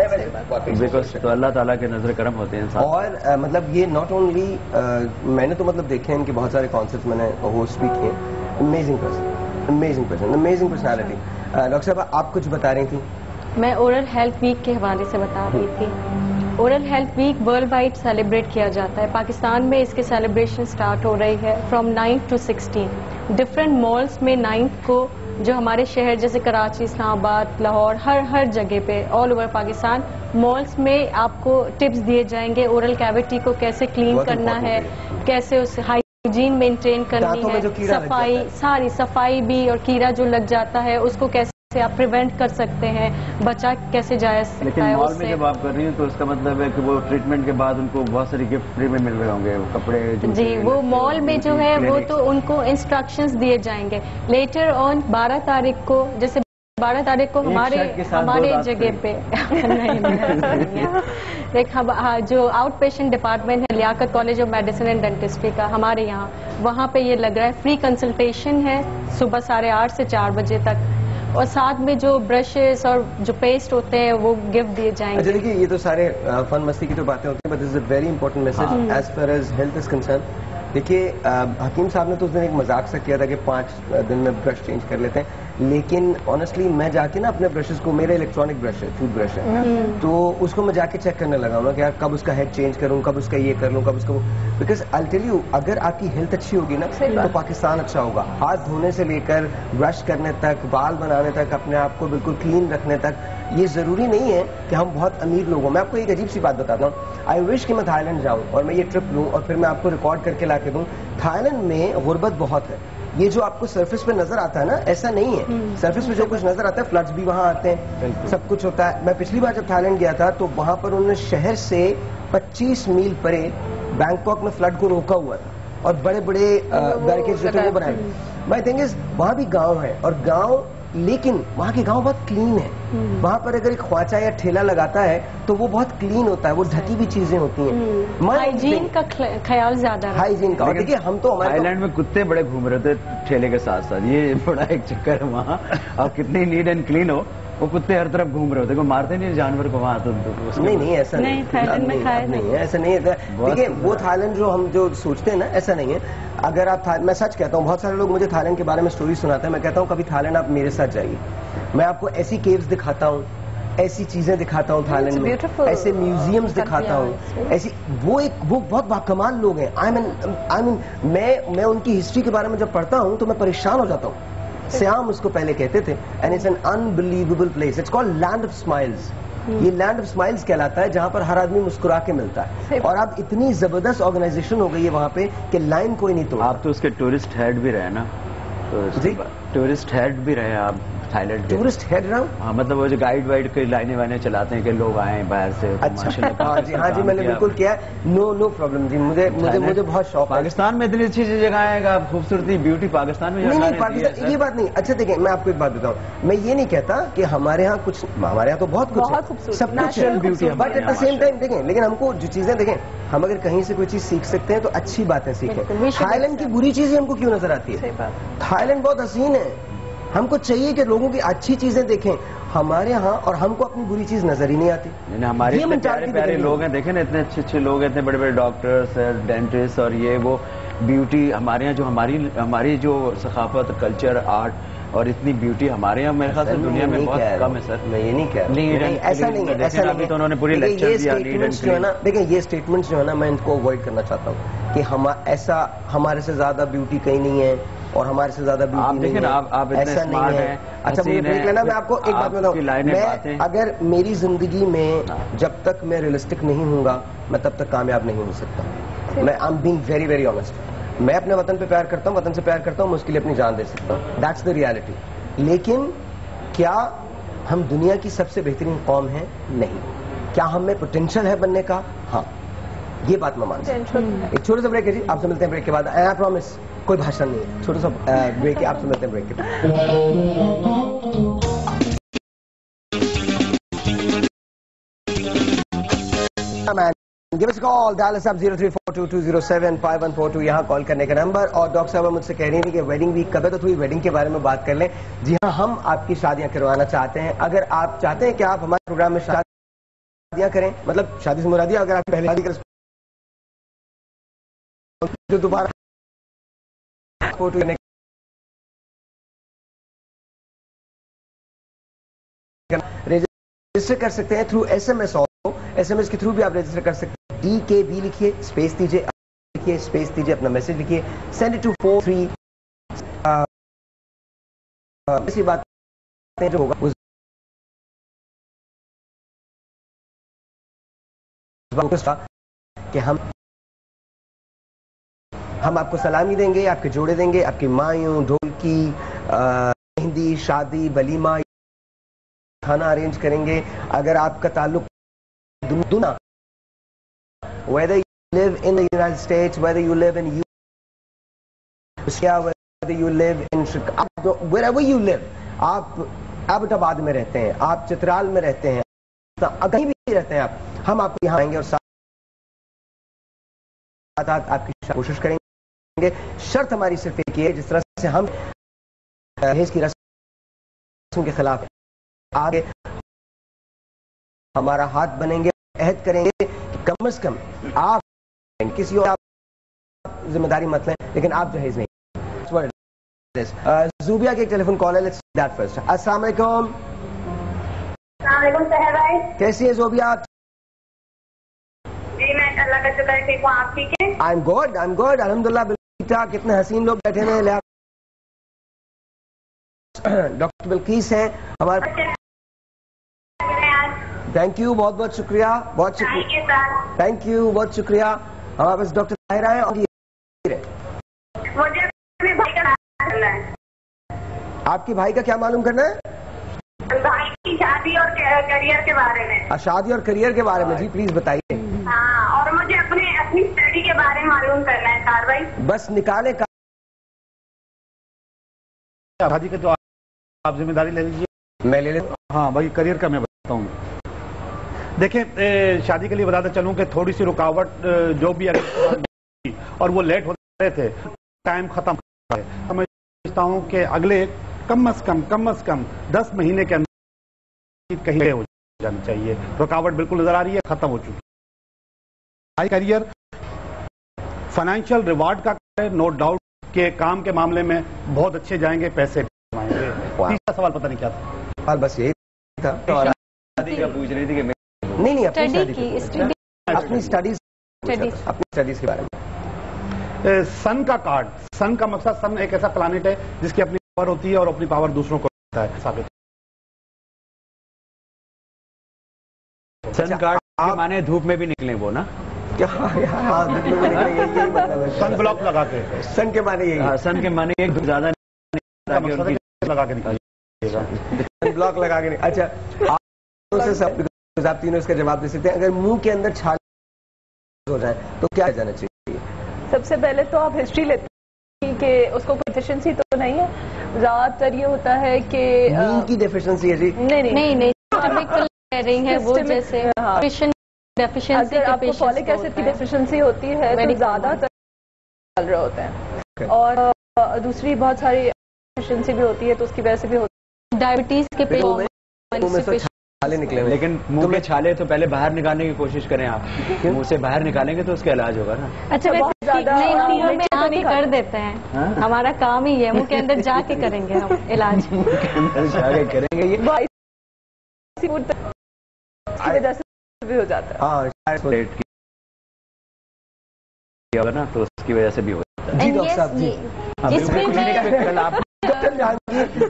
[SPEAKER 8] बिकॉज तो अल्लाह ताला के नजर करम होते हैं इंसान।
[SPEAKER 1] और मतलब ये नॉट ओनली, मैंने तो मतलब देखे हैं इनके बहुत सारे कॉन्सर्ट्स मैंने होस्ट भी किए। Amazing person, amazing personality. Doctor साहब आप कुछ बता रही थी?
[SPEAKER 6] मैं ओरल हेल्थ वीक के हवाले से बता रही थी। Oral health week world wide celebrate किया जाता है। पाकिस्तान में इसके सेलिब्रेशन स्टार्ट हो रही है फ्रॉम 9 to 16 डिफरेंट मॉल्स में 9 को, जो हमारे शहर जैसे कराची, इस्लामाबाद, लाहौर, हर जगह पे ऑल ओवर पाकिस्तान मॉल्स में आपको टिप्स दिए जाएंगे ओरल कैविटी को कैसे क्लीन करना है, कैसे उस हाइजीन मेंटेन करनी है, सफाई, सारी सफाई भी, और कीड़ा जो लग जाता है उसको कैसे आप प्रिवेंट कर सकते हैं, बचा कैसे जा सकता है।
[SPEAKER 8] लेकिन मॉल में जब आप कर रही हैं तो उसका मतलब है कि वो ट्रीटमेंट के बाद उनको बहुत सारी गिफ्ट फ्री में मिल रहे होंगे, वो कपड़े
[SPEAKER 6] जी, वो मॉल में जो है वो तो उनको इंस्ट्रक्शंस दिए जाएंगे लेटर ऑन। 12 तारीख को, जैसे 12 तारीख को हमारे जगह पे देख जो आउट पेशेंट डिपार्टमेंट है Liaquat college of medicine and dentistry का हमारे यहाँ, वहाँ पे ये लग रहा है फ्री कंसल्टेशन है सुबह 8:30 से 4 बजे तक, और साथ में जो ब्रशेस और जो पेस्ट होते हैं वो गिफ्ट दिए जाएंगे।
[SPEAKER 1] अच्छा देखिए, ये तो सारे फन मस्ती की तो बातें होती हैं, but this is a very important message as far as health is concern. देखिए हकीम साहब ने तो उस दिन एक मजाक सा किया था कि 5 दिन में ब्रश चेंज कर लेते हैं, लेकिन ऑनेस्टली मैं जाके ना अपने ब्रशेस को, मेरा इलेक्ट्रॉनिक ब्रश है, टूथ ब्रश है, तो उसको मैं जाके चेक करने लगा हूँ कि यार कब उसका हेड चेंज करूँ, कब उसका ये कर लूँ, कब उसका, बिकॉज आई टेल यू अगर आपकी हेल्थ अच्छी होगी ना तो पाकिस्तान अच्छा होगा। हाथ धोने से लेकर ब्रश करने तक, बाल बनाने तक, अपने आप को बिल्कुल क्लीन रखने तक, ये जरूरी नहीं है कि हम बहुत अमीर लोग हों। मैं आपको एक अजीब सी बात बताता हूँ, आई विश कि मैं थाईलैंड जाऊँ और मैं ये ट्रिप लूँ और फिर मैं आपको रिकॉर्ड करके ला के दूँ। थाईलैंड में गुर्बत बहुत है, ये जो आपको सरफेस पे नजर आता है ना, ऐसा नहीं है। सरफेस पे जो कुछ नजर आता है, फ्लड्स भी वहां आते हैं, सब कुछ होता है। मैं पिछली बार जब थाईलैंड गया था तो वहां पर उन्होंने शहर से 25 मील परे बैंकॉक में फ्लड को रोका हुआ था और बड़े बड़े बैरिकेड्स जो थे वो बनाए। माय थिंग इज वहां भी गांव है, और गांव, लेकिन वहाँ के गांव बहुत क्लीन है। वहाँ पर अगर एक ख्वाचा या ठेला लगाता है तो वो बहुत क्लीन होता है, वो ढकी भी चीजें होती हैं।
[SPEAKER 6] हाइजीन का ख्याल ज्यादा है,
[SPEAKER 1] हाइजीन का। देखिए हम तो
[SPEAKER 8] थाईलैंड में कुत्ते बड़े घूम रहे थे ठेले के साथ साथ, ये बड़ा एक चक्कर है वहाँ। और कितनी नीट एंड क्लीन हो, वो कुत्ते हर तरफ घूम रहे होते, मारते नहीं जानवर को वहाँ तो
[SPEAKER 1] नहीं ऐसा नहीं,
[SPEAKER 6] थाईलैंड में खाया
[SPEAKER 1] नहीं है, ऐसा नहीं है। देखिए वो थाईलैंड जो हम जो सोचते हैं ना, ऐसा नहीं है। अगर आप, मैं सच कहता हूँ, बहुत सारे लोग मुझे थाईलैंड के बारे में स्टोरी सुनाते हैं, मैं कहता हूँ कभी थाईलैंड आप मेरे साथ जाइए, मैं आपको ऐसी केव्स दिखाता हूँ, ऐसी चीजें दिखाता हूँ थाईलैंड में, ऐसे म्यूजियम्स दिखाता हूँ, ऐसी वो बहुत बाकमाल लोग हैं। आई मीन मैं उनकी हिस्ट्री के बारे में जब पढ़ता हूँ तो मैं परेशान हो जाता हूँ। सियाम उसको पहले कहते थे, and it's an unbelievable place, it's called land of smiles. ये लैंड ऑफ स्माइल्स कहलाता है, जहां पर हर आदमी मुस्कुरा के मिलता है। और अब इतनी जबरदस्त ऑर्गेनाइजेशन हो गई है वहां पे कि लाइन कोई नहीं तोड़ता।
[SPEAKER 8] आप तो उसके टूरिस्ट हेड भी रहे ना, तो टूरिस्ट हेड भी रहे आप थाईलैंड।
[SPEAKER 1] टूरिस्ट हेड रहा हूँ,
[SPEAKER 8] हाँ, मतलब वो जो गाइड वाइड की लाइनें वाइनें चलाते हैं कि लोग आए बाहर से।
[SPEAKER 1] अच्छा हाँ जी मैंने बिल्कुल किया है, नो प्रॉब्लम जी, मुझे बहुत शौक है।
[SPEAKER 8] पाकिस्तान में इतनी अच्छी जगह है, खूबसूरती ब्यूटी पाकिस्तान में
[SPEAKER 1] नहीं पाकिस्तान, ये बात नहीं। अच्छा देखिए मैं आपको एक बात बताऊँ, मैं ये नहीं कहता कि हमारे यहाँ कुछ, हमारे यहाँ तो बहुत कुछ है, सब कुछ beauty, but at the same time देखें, लेकिन हमको जो चीजें देखें, हम अगर कहीं से कोई चीज सीख सकते हैं तो अच्छी बातें सीखें। थाईलैंड की बुरी चीजें हमको क्यों नजर आती है? थाईलैंड बहुत हसीन है, हमको चाहिए कि लोगों की अच्छी चीजें देखें हमारे यहाँ, और हमको अपनी बुरी चीज नजर ही नहीं आती।
[SPEAKER 8] हमारे इतने प्यारे प्यारे लोग हैं, देखें ना, इतने अच्छे लोग हैं, इतने बड़े बड़े डॉक्टर्स, डेंटिस्ट, और ये वो ब्यूटी हमारे यहाँ जो हमारी जो सकाफत, कल्चर, आर्ट और इतनी ब्यूटी हमारे यहाँ मेरे ख्याल से दुनिया में बहुत कम है सर।
[SPEAKER 1] मैं ये नहीं कह रहा, ऐसा नहीं है, ऐसा नहीं।
[SPEAKER 8] तो उन्होंने पूरी लेक्चर दिया।
[SPEAKER 1] देखिए ये स्टेटमेंट्स जो है ना, मैं इनको अवॉइड करना चाहता हूँ कि ऐसा हमारे से ज्यादा ब्यूटी कहीं नहीं है, और हमारे से ज्यादा
[SPEAKER 8] आप
[SPEAKER 1] ब्यूटी
[SPEAKER 8] देखें
[SPEAKER 1] नहीं
[SPEAKER 8] ना,
[SPEAKER 1] है,
[SPEAKER 8] आप इतने
[SPEAKER 1] ऐसा नहीं
[SPEAKER 8] स्मार्ट
[SPEAKER 1] है।
[SPEAKER 8] हैं,
[SPEAKER 1] अच्छा मुझे ब्रेक लेना, मैं आपको एक बात बताऊं, मैं अगर मेरी जिंदगी में जब तक मैं रियलिस्टिक नहीं हूँगा मैं तब तक कामयाब नहीं हो सकता। मैं I am being very very honest. मैं अपने वतन पे प्यार करता हूँ, वतन से प्यार करता हूँ, मैं उसके लिए अपनी जान दे सकता हूँ, दैट्स द रियलिटी। लेकिन क्या हम दुनिया की सबसे बेहतरीन कौम हैं? नहीं। क्या हम में पोटेंशियल है बनने का? हाँ, ये बात मैं मानता हूं। एक छोटा सा ब्रेक है जी, आपसे मिलते हैं ब्रेक के बाद। आई प्रॉमिस कोई भाषण नहीं है, छोटा सा ब्रेक है, आपसे मिलते हैं ब्रेक के बाद। Give us a call, dial us up 0342207514 यहाँ कॉल करने का नंबर। और डॉक्टर साहब मुझसे कह रही थी कि वेडिंग वीक कब है, तो थोड़ी वेडिंग के बारे में बात कर लें। जी हाँ, हम आपकी शादियां करवाना चाहते हैं। अगर आप चाहते हैं कि आप हमारे प्रोग्राम में शादियां करें, मतलब शादी से मुरादिया अगर आप पहले शादी कर जो दोबारा फोटो रजिस्टर कर सकते हैं थ्रू SMS। SMS के थ्रू भी आप रजिस्टर कर सकते हैं। DKB लिखिए, स्पेस दीजिए, लिखिए, स्पेस दीजिए, अपना मैसेज लिखिए, सेंड इट टू 43। ऐसी बात जो होगा उस कि हम आपको सलामी देंगे, आपके जोड़े देंगे, आपकी मायूं, ढोलकी, मेहंदी, शादी, वलीमा, खाना अरेंज करेंगे। अगर आपका ताल्लुक दुना, whether you live in the United States, whether you live in Australia, whether you live in Chicago, wherever you live, आप एबटाबाद में रहते हैं, आप चित्राल में रहते हैं, कहीं भी रहते हैं आप, हम आपको यहाँ आएंगे और साथ आपकी कोशिश करेंगे। शर्त हमारी सिर्फ एक है, जिस तरह से हम दहेज की रस्म के खिलाफ आगे हमारा हाथ बनेंगे, अहद करेंगे कि कम से कम आप किसी और आप जिम्मेदारी मत लें, लेकिन आप दहेज नहीं। ज़ूबिया की एक टेलीफोन कॉल है, लेट्स दैट फर्स्ट। अस्सलाम वालेकुम। कैसी है ज़ूबिया?
[SPEAKER 5] जी मैं अल्लाह का शुक्र है ठीक हूँ, आप ठीक है?
[SPEAKER 1] आई एम गुड अल्हम्दुलिल्लाह, बिल्कुल ठीक। कितने हसीन लोग बैठे हुए हैं। डॉक्टर बिल्कीस हैं हमारे। थैंक यू, बहुत बहुत शुक्रिया, बहुत शुक्रिया, थैंक यू, बहुत शुक्रिया। हमारे पास डॉक्टर ताहिरा है और ये
[SPEAKER 5] मुझे अपने भाई का नाम करना है।
[SPEAKER 1] आपके भाई का क्या मालूम करना है?
[SPEAKER 5] भाई की शादी और करियर के बारे में।
[SPEAKER 1] शादी और करियर के बारे में, जी प्लीज बताइए।
[SPEAKER 5] हाँ, और मुझे अपनी स्टडी के बारे में मालूम करना है सर भाई।
[SPEAKER 1] बस निकाले का
[SPEAKER 3] शादी के तो आप जिम्मेदारी ले लीजिए।
[SPEAKER 1] मैं ले लेता।
[SPEAKER 3] हाँ भाई, करियर का मैं बताता हूँ। देखिए, शादी के लिए बताते चलूं कि थोड़ी सी रुकावट जो भी और वो लेट हो रहे थे, टाइम खत्म है। समझता हूँ कि अगले कम से कम 10 महीने के अंदर कहीं हो जानी चाहिए। रुकावट बिल्कुल नजर आ रही है, खत्म हो चुकी है। हाई करियर, फाइनेंशियल रिवार्ड का नो डाउट के काम के मामले में बहुत अच्छे जाएंगे, पैसे कमाएंगे। तीसरा सवाल पता नहीं क्या था।
[SPEAKER 1] बस यही था।
[SPEAKER 8] शादी का पूछ रही थी कि
[SPEAKER 1] नहीं अपनी
[SPEAKER 3] स्टडीज
[SPEAKER 1] के बारे में।
[SPEAKER 3] सन का कार्ड, सन का मकसद, सन एक ऐसा प्लैनेट है जिसकी अपनी पावर होती है और अपनी पावर दूसरों को देता है। साबित
[SPEAKER 8] सन कार्ड के माने धूप में भी निकले वो ना,
[SPEAKER 1] क्या?
[SPEAKER 3] सन ब्लॉक लगा के,
[SPEAKER 1] सन के माने यही,
[SPEAKER 8] सन के माने एक ज्यादा
[SPEAKER 3] लगा के निकालिए,
[SPEAKER 1] ब्लॉक लगा के। अच्छा, आप तीनों इसका जवाब दे सकते हैं। अगर मुंह के अंदर छाल हो जाए तो क्या जाना चाहिए?
[SPEAKER 2] सबसे पहले तो आप हिस्ट्री लेते हैं कि उसको कोई डेफिशिएंसी तो नहीं है। ज्यादातर ये होता है कि
[SPEAKER 1] नींद की डेफिशिएंसी है जी।
[SPEAKER 6] नहीं केमिकल कह रही है वो, जैसे डेफिशिएंसी
[SPEAKER 2] अगर आपको फॉलिक एसिड की डेफिशिएंसी होती है तो ज्यादातर चल रहे होते हैं। और दूसरी बहुत सारी डेफिशिएंसी भी होती है तो उसकी वजह से भी होती है।
[SPEAKER 6] डायबिटीज के पेशेंट
[SPEAKER 1] छाले निकले,
[SPEAKER 8] लेकिन मुंह के छाले तो पहले बाहर निकालने की कोशिश करें आप। मुंह से बाहर निकालेंगे तो उसका इलाज होगा ना।
[SPEAKER 6] अच्छा, नहीं कर देते हैं, हमारा काम ही है, मुंह के अंदर जाके करेंगे हम इलाज।
[SPEAKER 1] जाके करेंगे ये
[SPEAKER 2] वजह से भी हो जाता है
[SPEAKER 8] ना, तो उसकी वजह से भी हो जाता है।
[SPEAKER 1] जी डॉक्टर साहब जी।
[SPEAKER 6] इसमें
[SPEAKER 8] कल आप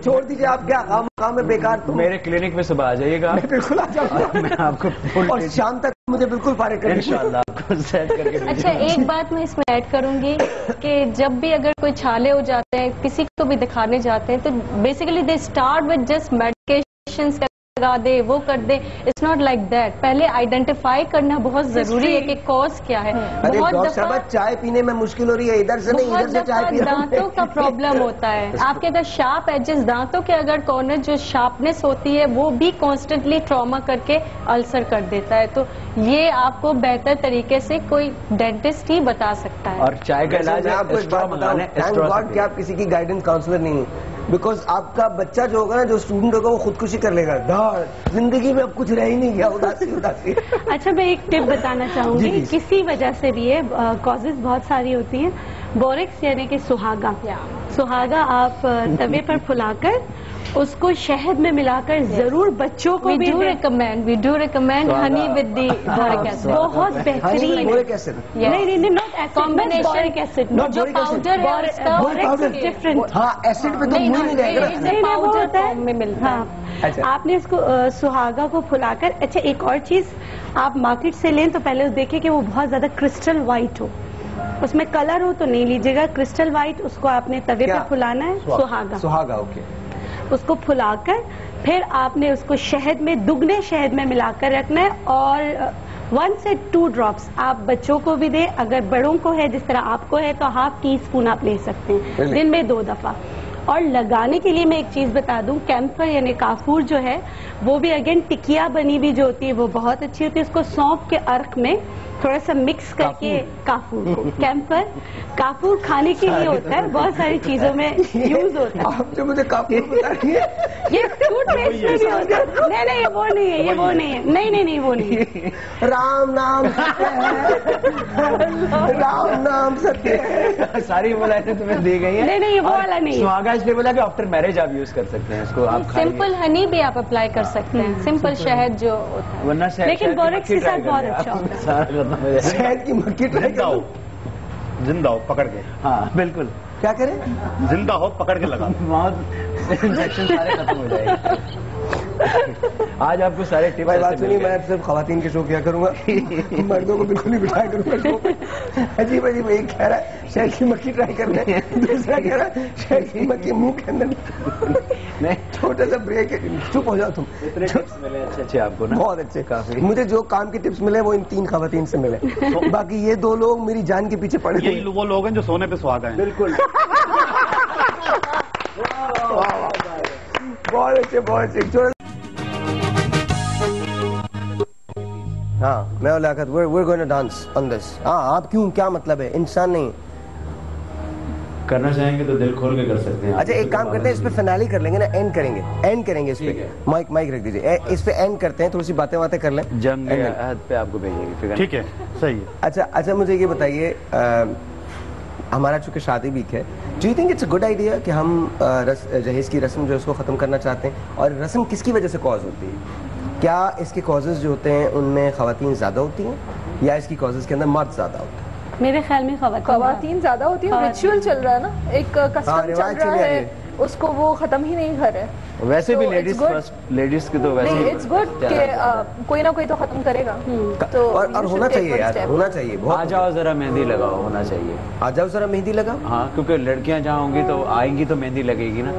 [SPEAKER 1] छोड़ दीजिए, आप क्या काम में बेकार। तो
[SPEAKER 8] मेरे क्लिनिक में सुबह आ जाइएगा,
[SPEAKER 1] बिल्कुल आ जाऊंगा
[SPEAKER 8] मैं आपको
[SPEAKER 1] और शाम तक मुझे बिल्कुल फारिग करेंगे
[SPEAKER 8] इंशाल्लाह आपको सेट करके।
[SPEAKER 6] अच्छा, एक बात मैं इसमें ऐड करूंगी कि जब भी अगर कोई छाले हो जाते हैं, किसी को भी दिखाने जाते हैं, तो basically they start with just medications, लगा दे, वो कर दे। It's not like that. पहले आइडेंटिफाई करना बहुत जरूरी है कि कॉज क्या है। बहुत दफा
[SPEAKER 1] चाय पीने में मुश्किल हो रही है, इधर से नहीं इधर से चाय पी।
[SPEAKER 6] दांतों का प्रॉब्लम होता है आपके, अगर शार्प एजेस, दांतों के अगर कॉर्नर जो शार्पनेस होती है वो भी कॉन्स्टेंटली ट्रॉमा करके अल्सर कर देता है। तो ये आपको बेहतर तरीके से कोई डेंटिस्ट ही बता सकता है।
[SPEAKER 8] और चाय का इलाज
[SPEAKER 1] आपको एक बात बताऊं, थैंक गॉड कि आप किसी की गाइडेंस काउंसलर नहीं है, बिकॉज आपका बच्चा जो होगा ना, जो स्टूडेंट होगा, वो खुदकुशी कर लेगा। जिंदगी में अब कुछ रह ही नहीं गया, उदासी उदासी।
[SPEAKER 4] अच्छा, मैं एक टिप बताना चाहूंगी, किसी वजह से भी है, कॉजेज बहुत सारी होती हैं। बोरेक्स यानी कि सुहागा आप तवे पर फुलाकर उसको शहद में मिलाकर जरूर बच्चों को भी
[SPEAKER 6] we do recommend honey with the boric acid.
[SPEAKER 4] बहुत बेहतरीन।
[SPEAKER 1] बोरिक एसिड
[SPEAKER 4] नहीं, नॉट कॉम्बिनेशन, बोरिक एसिड,
[SPEAKER 6] जो पाउडर है उसका
[SPEAKER 4] डिफरेंट।
[SPEAKER 1] हाँ, एसिड पे तो मुंह नहीं रहेगा,
[SPEAKER 6] पाउडर में मिलता है।
[SPEAKER 4] हाँ, आपने इसको सुहागा को फुलाकर। अच्छा, एक और चीज, आप मार्केट से लें तो पहले देखिए कि वो बहुत ज्यादा क्रिस्टल व्हाइट हो, उसमें कलर हो तो नहीं लीजिएगा। क्रिस्टल व्हाइट, उसको आपने तवे पे फुलाना है।
[SPEAKER 1] सुहागा ओके।
[SPEAKER 4] उसको फुलाकर फिर आपने उसको शहद में, दुगने शहद में मिलाकर रखना है, और 1 से 2 ड्रॉप्स आप बच्चों को भी दें। अगर बड़ों को है, जिस तरह आपको है, तो ½ टीस्पून आप ले सकते हैं दिन में 2 दफा। और लगाने के लिए मैं एक चीज बता दूं, कैम्फर यानी काफूर जो है, वो भी अगेन टिकिया बनी भी जो होती है वो बहुत अच्छी होती है। उसको सौंफ के अर्क में थोड़ा सा मिक्स करके, कैम्फर काफूर खाने के लिए होता है, बहुत सारी चीजों में यूज होता है।
[SPEAKER 1] आप जो मुझे काफूर बता रही है,
[SPEAKER 4] ये टूथपेस्ट में भी होता है। नहीं, वो नहीं है, ये वो नहीं है। नहीं, वो नहीं है।
[SPEAKER 1] राम नाम सत्य है, राम नाम सत्य है।
[SPEAKER 8] सारी मोलाइटें तुम्हें दी गई है।
[SPEAKER 4] नहीं, ये वो वाला नहीं है।
[SPEAKER 8] सुहागा इसलिए बोला कि आफ्टर मैरिज आप यूज कर सकते हैं इसको। आप
[SPEAKER 6] सिंपल हनी भी आप अप्लाई कर सकते हैं, सिंपल शहद जो होता है,
[SPEAKER 8] वरना
[SPEAKER 4] लेकिन बोरेक्स के साथ बहुत अच्छा होता है।
[SPEAKER 1] शहद की मक्खी ट्राई करो,
[SPEAKER 3] जिंदा हो पकड़ के।
[SPEAKER 8] हाँ बिल्कुल।
[SPEAKER 1] क्या करें?
[SPEAKER 3] जिंदा हो पकड़ के लगा,
[SPEAKER 8] इंजेक्शन सारे खत्म हो जाएंगे। आज आपको सारे टिप्स।
[SPEAKER 1] भाई बात सुनिए, मैं सिर्फ खवातीन के शो किया करूंगा, मर्दों को बिल्कुल नहीं बिठाया करूंगा शो पे। अजीब एक कह रहा है शहद की मक्खी ट्राई करना है, दूसरा कह रहा है शहद की मक्खी मुंह के अंदर। नहीं, छोटा सा ब्रेक है, चुप हो जाओ तुम।
[SPEAKER 8] इतने टिप्स मिले अच्छे आपको ना?
[SPEAKER 1] बहुत अच्छे, काफी। मुझे जो काम के टिप्स मिले वो इन 3 खवातीन से मिले, बाकी ये 2 लोग मेरी जान के पीछे पड़े।
[SPEAKER 3] यही वो लोग हैं जो सोने पे सुहागा हैं।
[SPEAKER 8] बिल्कुल।
[SPEAKER 1] बहुत अच्छे। हाँ, मैं और Liaquat we're going to dance on this। हाँ, आप क्यों, क्या मतलब है? इंसान नहीं
[SPEAKER 8] करना चाहेंगे तो दिल खोल के कर सकते हैं।
[SPEAKER 1] अच्छा, एक काम करते हैं, इस पे फिनाली कर लेंगे ना, एंड करेंगे इस पे। माइक रख दीजिए, इस पे एंड करते हैं, थोड़ी सी बातें कर लें।
[SPEAKER 8] जंग अहद पे आपको भेजेंगे।
[SPEAKER 3] ठीक है, सही है।
[SPEAKER 1] अच्छा, मुझे ये बताइए, हमारा चूंकि शादी वीक है, do you think it's a good idea कि हम जहेज की रस्म जो है उसको खत्म करना चाहते हैं? और रस्म किसकी वजह से कॉज होती है? क्या इसके कॉजेज जो होते हैं उनमें खवातीन ज्यादा होती हैं, या इसकी कॉजेज के अंदर मर्द ज्यादा होते हैं?
[SPEAKER 4] मेरे ख्याल में खवातीन
[SPEAKER 2] ज्यादा होती है। रिचुअल चल रहा है ना, एक कस्टम चल रहा है, उसको वो खत्म ही नहीं कर रहे।
[SPEAKER 8] वैसे भी लेडीज फर्स्ट, लेडीज की तो वैसे
[SPEAKER 2] इट्स गुड कि कोई ना कोई तो खत्म करेगा।
[SPEAKER 1] तो और होना चाहिए यार, होना चाहिए।
[SPEAKER 8] आ जाओ जरा मेहंदी लगाओ, होना चाहिए।
[SPEAKER 1] आ जाओ जरा मेहंदी लगाओ।
[SPEAKER 8] हाँ, क्योंकि लड़कियां जहाँ होंगी तो आएंगी तो मेहंदी लगेगी ना।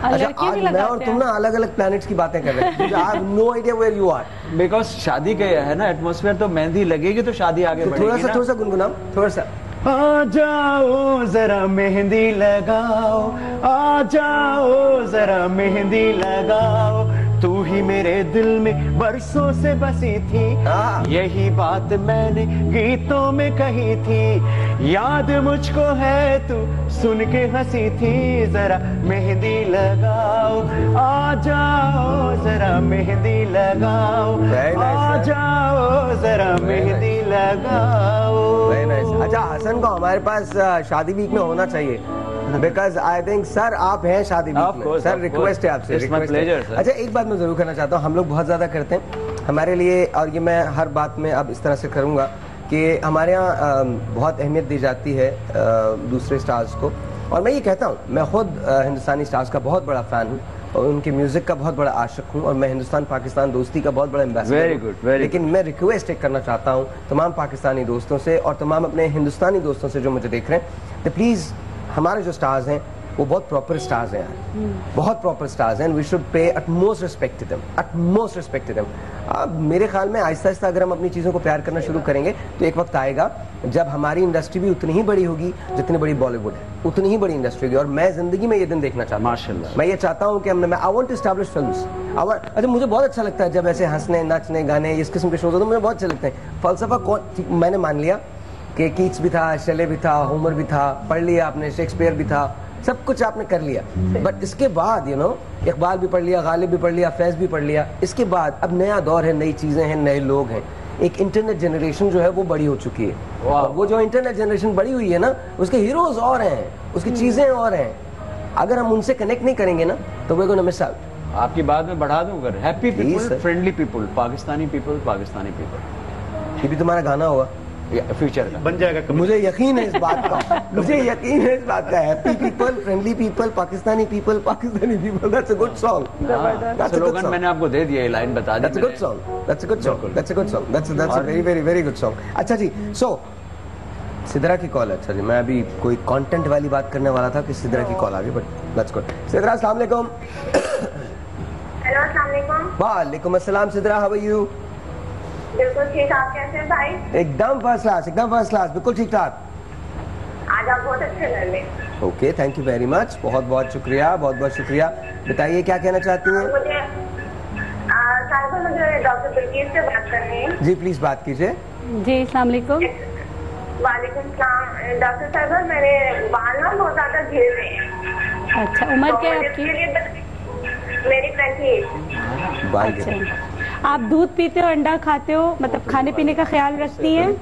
[SPEAKER 1] अच्छा, आज मैं और तुम ना अलग अलग प्लैनेट्स की बातें कर रहे हैं। I have no idea where you are.
[SPEAKER 8] Because शादी का है ना एटमॉस्फेयर, तो मेहंदी लगेगी तो शादी आगे बढ़ेगी।
[SPEAKER 1] थोड़ा सा गुनगुनाओ, थोड़ा सा।
[SPEAKER 8] आ जाओ जरा मेहंदी लगाओ, आ जाओ जरा मेहंदी लगाओ, तू ही मेरे दिल में बरसों से बसी थी, यही बात मैंने गीतों में कही थी, याद मुझको है तू सुन के हंसी थी, जरा मेहंदी लगाओ, आ जाओ जरा मेहंदी लगाओ, आ जाओ जरा मेहंदी लगाओ।
[SPEAKER 1] अच्छा, हसन को हमारे पास शादी वीक में होना चाहिए, बिकॉज आई थिंक सर आप हैं शादी वीक में। सर रिक्वेस्ट है आपसे, अच्छा एक बात मैं जरूर करना चाहता हूँ, हम लोग बहुत ज्यादा करते हैं हमारे लिए, और ये मैं हर बात में अब इस तरह से करूंगा कि हमारे यहाँ बहुत अहमियत दी जाती है दूसरे स्टार्स को, और मैं ये कहता हूँ, मैं खुद हिंदुस्तानी स्टार्स का बहुत बड़ा फैन हूँ और उनके म्यूजिक का बहुत बड़ा आशिक हूँ और मैं हिंदुस्तान पाकिस्तान दोस्ती का बहुत बड़ा एम्बेसडर।
[SPEAKER 8] वेरी गुड, वेरी
[SPEAKER 1] लेकिन मैं रिक्वेस्ट एक करना चाहता हूँ तमाम पाकिस्तानी दोस्तों से और तमाम अपने हिंदुस्तानी दोस्तों से जो मुझे देख रहे हैं, तो प्लीज हमारे जो स्टार्स हैं वो बहुत प्रॉपर स्टार्स हैं यार, बहुत प्रॉपर स्टार्स हैं, we should pay utmost respect to them, utmost respect to them. अब मेरे ख्याल में आहिस्ता आहिस्ता अगर हम अपनी चीज़ों को प्यार करना शुरू करेंगे तो एक वक्त आएगा जब हमारी इंडस्ट्री भी उतनी ही बड़ी होगी जितनी बड़ी बॉलीवुड है, उतनी ही बड़ी इंडस्ट्री होगी। और मैं जिंदगी में ये दिन देखना चाहता हूँ माशाल्लाह। मैं ये चाहता हूँ कि हमने I want to establish films. अच्छा, मुझे बहुत अच्छा लगता है जब ऐसे हंसने नाचने गाने इस किस्म के शोज होते हैं, मुझे बहुत अच्छे लगते हैं। फलसफा कौन, मैंने मान लिया कि कीट्स भी था, शेले भी था, होमर भी था, पढ़ लिया आपने, शेक्सपियर भी था, सब कुछ आपने कर लिया, बट इसके बाद यू नो इकबाल भी पढ़ लिया, गालिब भी पढ़ लिया, फैज भी पढ़ लिया। इसके बाद अब नया दौर है, नई चीजें हैं, नए लोग हैं, एक इंटरनेट जनरेशन जो है वो बड़ी हो चुकी है। और वो जो इंटरनेट जनरेशन बड़ी हुई है ना, उसके हीरोज और हैं, उसकी चीजें और हैं। अगर हम उनसे कनेक्ट नहीं करेंगे ना तो वे गोना मिस आउट।
[SPEAKER 8] आपकी बात में बढ़ा दूं, अगर happy people, friendly people, Pakistani people.
[SPEAKER 1] ये भी तुम्हारा गाना होगा
[SPEAKER 8] फ्यूचर का,
[SPEAKER 3] बन जाएगा।
[SPEAKER 1] मुझे यकीन है इस बात का, मुझे यकीन है इस बात का। Happy people, friendly people, Pakistani people, that's a good song.
[SPEAKER 8] Slogan मैंने आपको दे दिया, ये लाइन बता दी।
[SPEAKER 1] That's a good song, that's a good song, that's a good song, that's a very very very good song. अच्छा जी, सो सिद्रा की कॉल है। अच्छा जी, मैं अभी कोई कंटेंट वाली बात करने वाला था कि सिद्रा की कॉल आ गई, बट लेट्स गो। सिद्रा, अस्सलाम वालेकुम।
[SPEAKER 5] हेलो, अस्सलाम वालेकुम।
[SPEAKER 1] वालेकुम अस्सलाम। Sidra, how are you?
[SPEAKER 5] बिल्कुल ठीक, आप कैसे हैं भाई?
[SPEAKER 1] एकदम फर्स्ट क्लास, एकदम फर्स्ट क्लास, बिल्कुल ठीक ठाक।
[SPEAKER 5] आज आप बहुत अच्छे लग रहे हैं।
[SPEAKER 1] Okay, thank you very much, बहुत बहुत शुक्रिया, बहुत बहुत शुक्रिया। बताइए क्या कहना चाहती हैं?
[SPEAKER 5] मुझे मुझे डॉक्टर बिल्किस से बात करनी है।
[SPEAKER 1] जी प्लीज बात कीजिए।
[SPEAKER 4] जी, अस्सलाम वालेकुम।
[SPEAKER 5] वालेकुम सलाम। डॉक्टर साहब, मेरे बाल ना बहुत ज्यादा गिर रहे हैं।
[SPEAKER 4] अच्छा, उम्र क्या है आपकी?
[SPEAKER 5] मेरी 28।
[SPEAKER 1] बाल
[SPEAKER 4] अच्छा, आप दूध पीते हो, अंडा खाते हो, मतलब खाने पीने का ख्याल रखती हैं?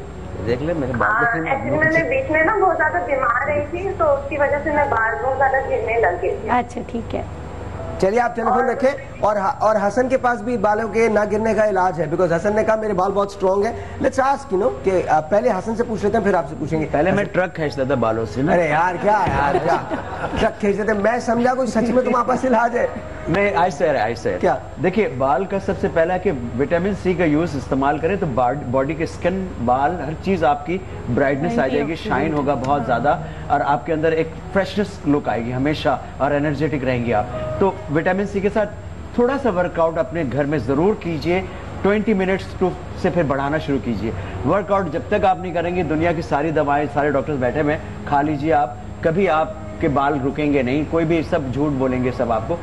[SPEAKER 8] देख ले मेरे बाल।
[SPEAKER 5] एक्चुअली मैं बीच में ना बहुत ज्यादा बीमार रही थी, तो उसकी वजह से मैं बाल बहुत ज्यादा गिरने लग गई थी।
[SPEAKER 4] अच्छा, ठीक है।
[SPEAKER 1] चलिए आप टेलीफोन रखें। और हसन के पास भी बालों के ना गिरने का इलाज है, बिकॉज हसन ने कहा मेरे बाल बहुत स्ट्रॉन्ग है। लेट्स आस्क, यू नो, कि पहले हसन से पूछ लेते हैं फिर आपसे पूछेंगे।
[SPEAKER 8] पहले मैं ट्रक खींचता था बालों से ना।
[SPEAKER 1] अरे यार क्या ट्रक खींचते थे, मैं समझा कोई सच में तुम्हारे पास इलाज है।
[SPEAKER 8] नहीं, ऐसे
[SPEAKER 1] क्या?
[SPEAKER 8] देखिए, बाल का सबसे पहला कि विटामिन सी का यूज इस्तेमाल करें तो बॉडी के स्किन, बाल, हर चीज आपकी ब्राइटनेस आ जाएगी, शाइन होगा बहुत ज्यादा, और आपके अंदर एक फ्रेशनेस लुक आएगी हमेशा, और एनर्जेटिक रहेंगे आप। तो विटामिन सी के साथ थोड़ा सा वर्कआउट अपने घर में जरूर कीजिए, 20 मिनट्स से फिर बढ़ाना शुरू कीजिए। वर्कआउट जब तक आप नहीं करेंगे, दुनिया की सारी दवाएं, सारे डॉक्टर्स बैठे हुए, खा लीजिए आप, कभी आपके बाल रुकेंगे नहीं। कोई भी सब झूठ बोलेंगे सब आपको,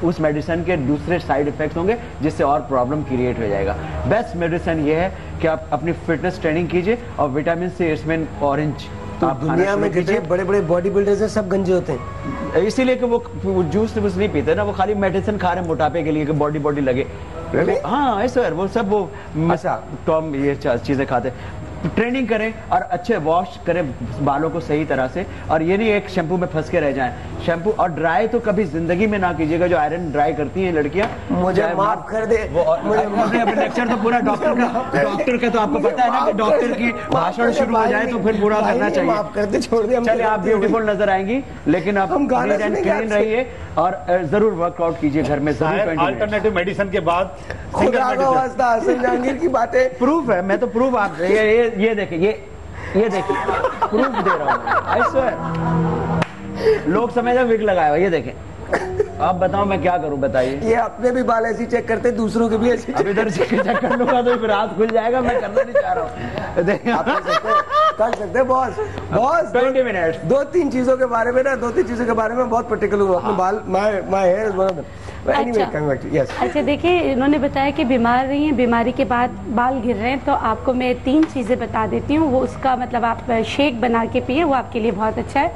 [SPEAKER 8] उस मेडिसिन के दूसरे साइड इफेक्ट्स होंगे जिससे और प्रॉब्लम क्रिएट हो जाएगा। बेस्ट मेडिसिन ये है कि आप अपनी फिटनेस ट्रेनिंग कीजिए, और विटामिन सी इसमें ऑरेंज।
[SPEAKER 1] तो दुनिया में कितने बड़े बड़े बॉडी बिल्डर्स हैं, सब गंजे होते हैं,
[SPEAKER 8] इसीलिए कि वो जूस नहीं पीते ना, वो खाली मेडिसिन खा रहे हैं मोटापे के लिए कि बॉडी लगे। हाँ सर, वो सब वो टॉम ये चीजें खाते। ट्रेनिंग करें और अच्छे वॉश करें बालों को सही तरह से, और ये नहीं एक शैम्पू में फंस के रह जाएं। शैम्पू और ड्राई तो कभी जिंदगी में ना कीजिएगा, जो आयरन ड्राई करती हैं लड़कियां।
[SPEAKER 1] मुझे माफ कर दे।
[SPEAKER 8] अपने लेक्चर तो पूरा डॉक्टर का तो आपको पता है ना कि डॉक्टर की भाषण शुरू हो जाए तो फिर पूरा करना चाहिए।
[SPEAKER 1] माफ कर दे, छोड़ दे।
[SPEAKER 8] चलिए, आप ब्यूटीफुल नजर आएंगी, लेकिन आप क्लीन रहिए और जरूर वर्कआउट कीजिए घर में।
[SPEAKER 3] अल्टरनेटिव मेडिसिन के बाद
[SPEAKER 1] खुदा का वास्ता, हसन जहांगीर की बातें
[SPEAKER 8] प्रूफ है। मैं तो प्रूफ आप ये देखिए, ये देखिए, प्रूफ दे रहा हूँ। I swear। लोग समझे विग लगाया हुआ, ये देखें। आप बताओं मैं क्या करूं, बताइए।
[SPEAKER 1] ये अपने भी बाल ऐसे चेक करते, दूसरों के भी ऐसे।
[SPEAKER 8] अब इधर से चेक कर लूंगा तो फिर हाथ खुल जाएगा, मैं करना नहीं चाह रहा हूँ।
[SPEAKER 1] कर सकते बॉस
[SPEAKER 8] 20 मिनट।
[SPEAKER 1] दो तीन चीजों के बारे में बहुत पर्टिकुलर हूँ अपने बाल। My here is one of them.
[SPEAKER 4] अच्छा, देखिए, इन्होंने बताया कि बीमार रही हैं, बीमारी के बाद बाल गिर रहे हैं, तो आपको मैं 3 चीज़ें बता देती हूँ। वो उसका मतलब आप शेक बना के पिए, वो आपके लिए बहुत अच्छा है।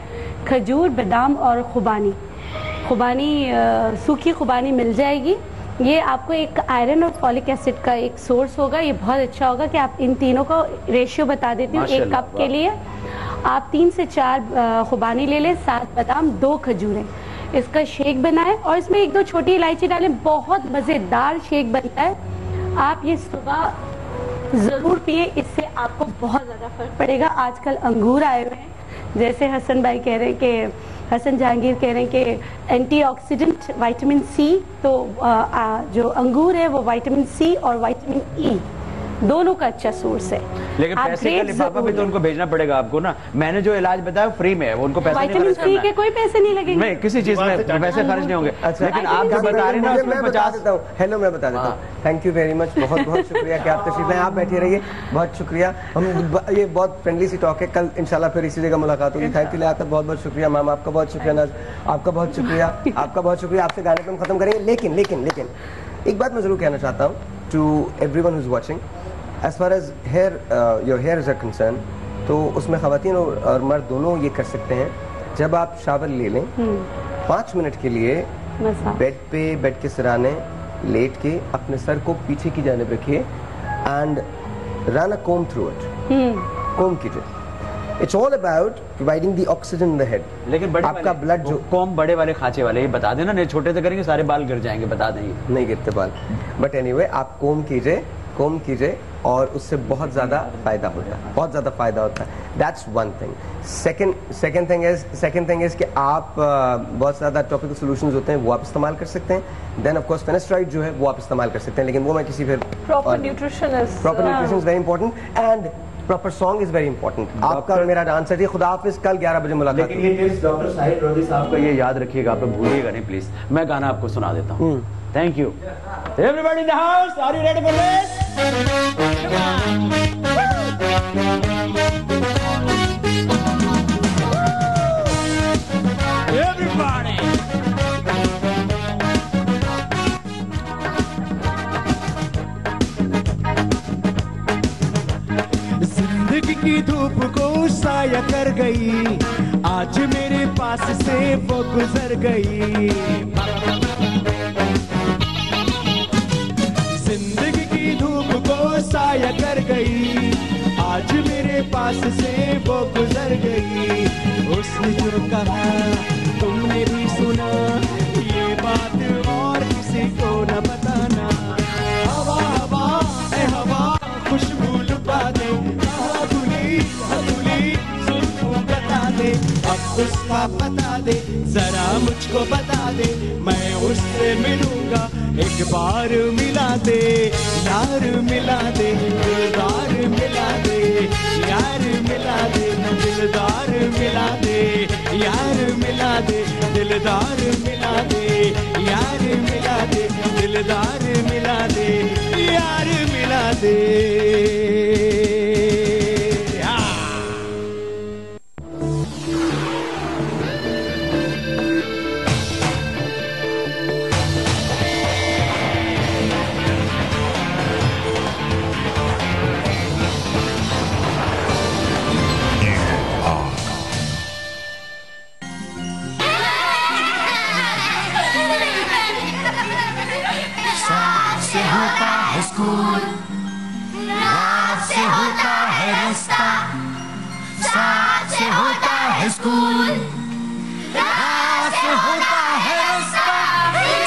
[SPEAKER 4] खजूर, बादाम और खुबानी। सूखी खुबानी मिल जाएगी। ये आपको एक आयरन और फॉलिक एसिड का एक सोर्स होगा। ये बहुत अच्छा होगा कि आप इन तीनों को रेशियो बता देती हूँ। 1 कप के लिए आप 3 से 4 खुबानी ले लें, 7 बादाम, 2 खजूरें। इसका शेक बनाएं और इसमें 1-2 छोटी इलायची डालें। बहुत मज़ेदार शेक बनता है। आप ये सुबह ज़रूर पिए, इससे आपको बहुत ज़्यादा फर्क पड़ेगा। आजकल अंगूर आए हुए हैं, जैसे हसन भाई कह रहे हैं कि हसन जहांगीर कह रहे हैं कि एंटीऑक्सीडेंट विटामिन सी, तो जो अंगूर है वो विटामिन सी और विटामिन ई दोनों का अच्छा सोर्स है।
[SPEAKER 8] लेकिन पैसे का लिफाफा भी तो उनको भेजना पड़ेगा आपको ना। मैंने जो इलाज बताया फ्री में है, वो उनको पैसे नहीं
[SPEAKER 4] विटामिन सी के कोई पैसे नहीं लगेंगे,
[SPEAKER 8] नहीं किसी चीज में पैसे खर्च नहीं होंगे। लेकिन आप जो बता रहे हैं ना उसमें 50।
[SPEAKER 1] हेलो, मैं बता देता हूँ। थैंक यू वेरी मच, बहुत बहुत शुक्रिया कि आप तशरीफ लाए। आप बैठे रहिए, बहुत शुक्रिया। हम ये बहुत फ्रेंडली सी टॉक है, कल इंशाल्लाह फिर इसी जगह मुलाकात होगी। थैंक यू आपका बहुत बहुत शुक्रिया मैम, आपका बहुत शुक्रिया नाज, आपका बहुत शुक्रिया, आपका बहुत शुक्रिया। आपसे गाने पे हम खत्म करेंगे, लेकिन लेकिन लेकिन एक बात मैं जरूर कहना चाहता हूँ to everyone who is watching, as far as hair your hair is concern, तो उसमें खवातीन और मर्द दोनों ये कर सकते हैं। जब आप शावर ले लें 5 मिनट के लिए बेड पे, बेड के सिराने लेट के अपने सर को पीछे की जानिब रखिए and run a comb through it, comb कीजिए। It's all about providing the oxygen in the head.
[SPEAKER 8] लेकिन बड़े
[SPEAKER 1] आपका ब्लड जो
[SPEAKER 8] कोम बड़े वाले खांचे वाले, ये बता देना, नहीं छोटे से करेंगे सारे बाल गिर जाएंगे, बता देंगे।
[SPEAKER 1] नहीं गिरते बाल, बट एनीवे आप कोम कीजिए और उससे बहुत ज्यादा फायदा होता है, बहुत ज्यादा फायदा होता है। That's one thing. Second thing is कि आप बहुत ज्यादा टॉपिकल सॉल्यूशंस होते हैं वो आप इस्तेमाल कर सकते हैं। देन ऑफ कोर्स फेनेस्ट्राइड जो है वो आप इस्तेमाल कर सकते हैं, लेकिन वो मैं किसी फिर
[SPEAKER 2] proper nutrition
[SPEAKER 1] is very important and proper song is very important. आपका और मेरा डांस है। खुदा हाफिज, कल 11 बजे मुलाकात।
[SPEAKER 8] लेकिन ये टिप्स डॉक्टर साहिद रोदी साहब का ये याद रखिएगा, आप लोग भूलिएगा नहीं प्लीज। मैं गाना आपको सुना देता हूँ। Thank you everybody in the house, are you ready for this? Everybody.
[SPEAKER 7] जिंदगी की धूप को साया कर गई, आज मेरे पास से वो गुजर गई। जिंदगी की धूप को साया कर गई, आज मेरे पास से वो गुजर गई। उसने जो कहा तुमने भी सुना, ये बात और किसी को न बताना। हवा हवा ए हवा खुशबू लुटा दे, कहाँ धुली सुल्फू बता दे। अब उसका बता दे, जरा मुझको बता दे, मैं उससे मिलूंगा, एक बार मिला दे, यार मिला दे, दिलदार मिला दे, यार मिला दे, दिलदार मिला दे, यार मिला दे, दिलदार मिला दे, यार मिला दे, दिलदार मिला दे, यार मिला दे।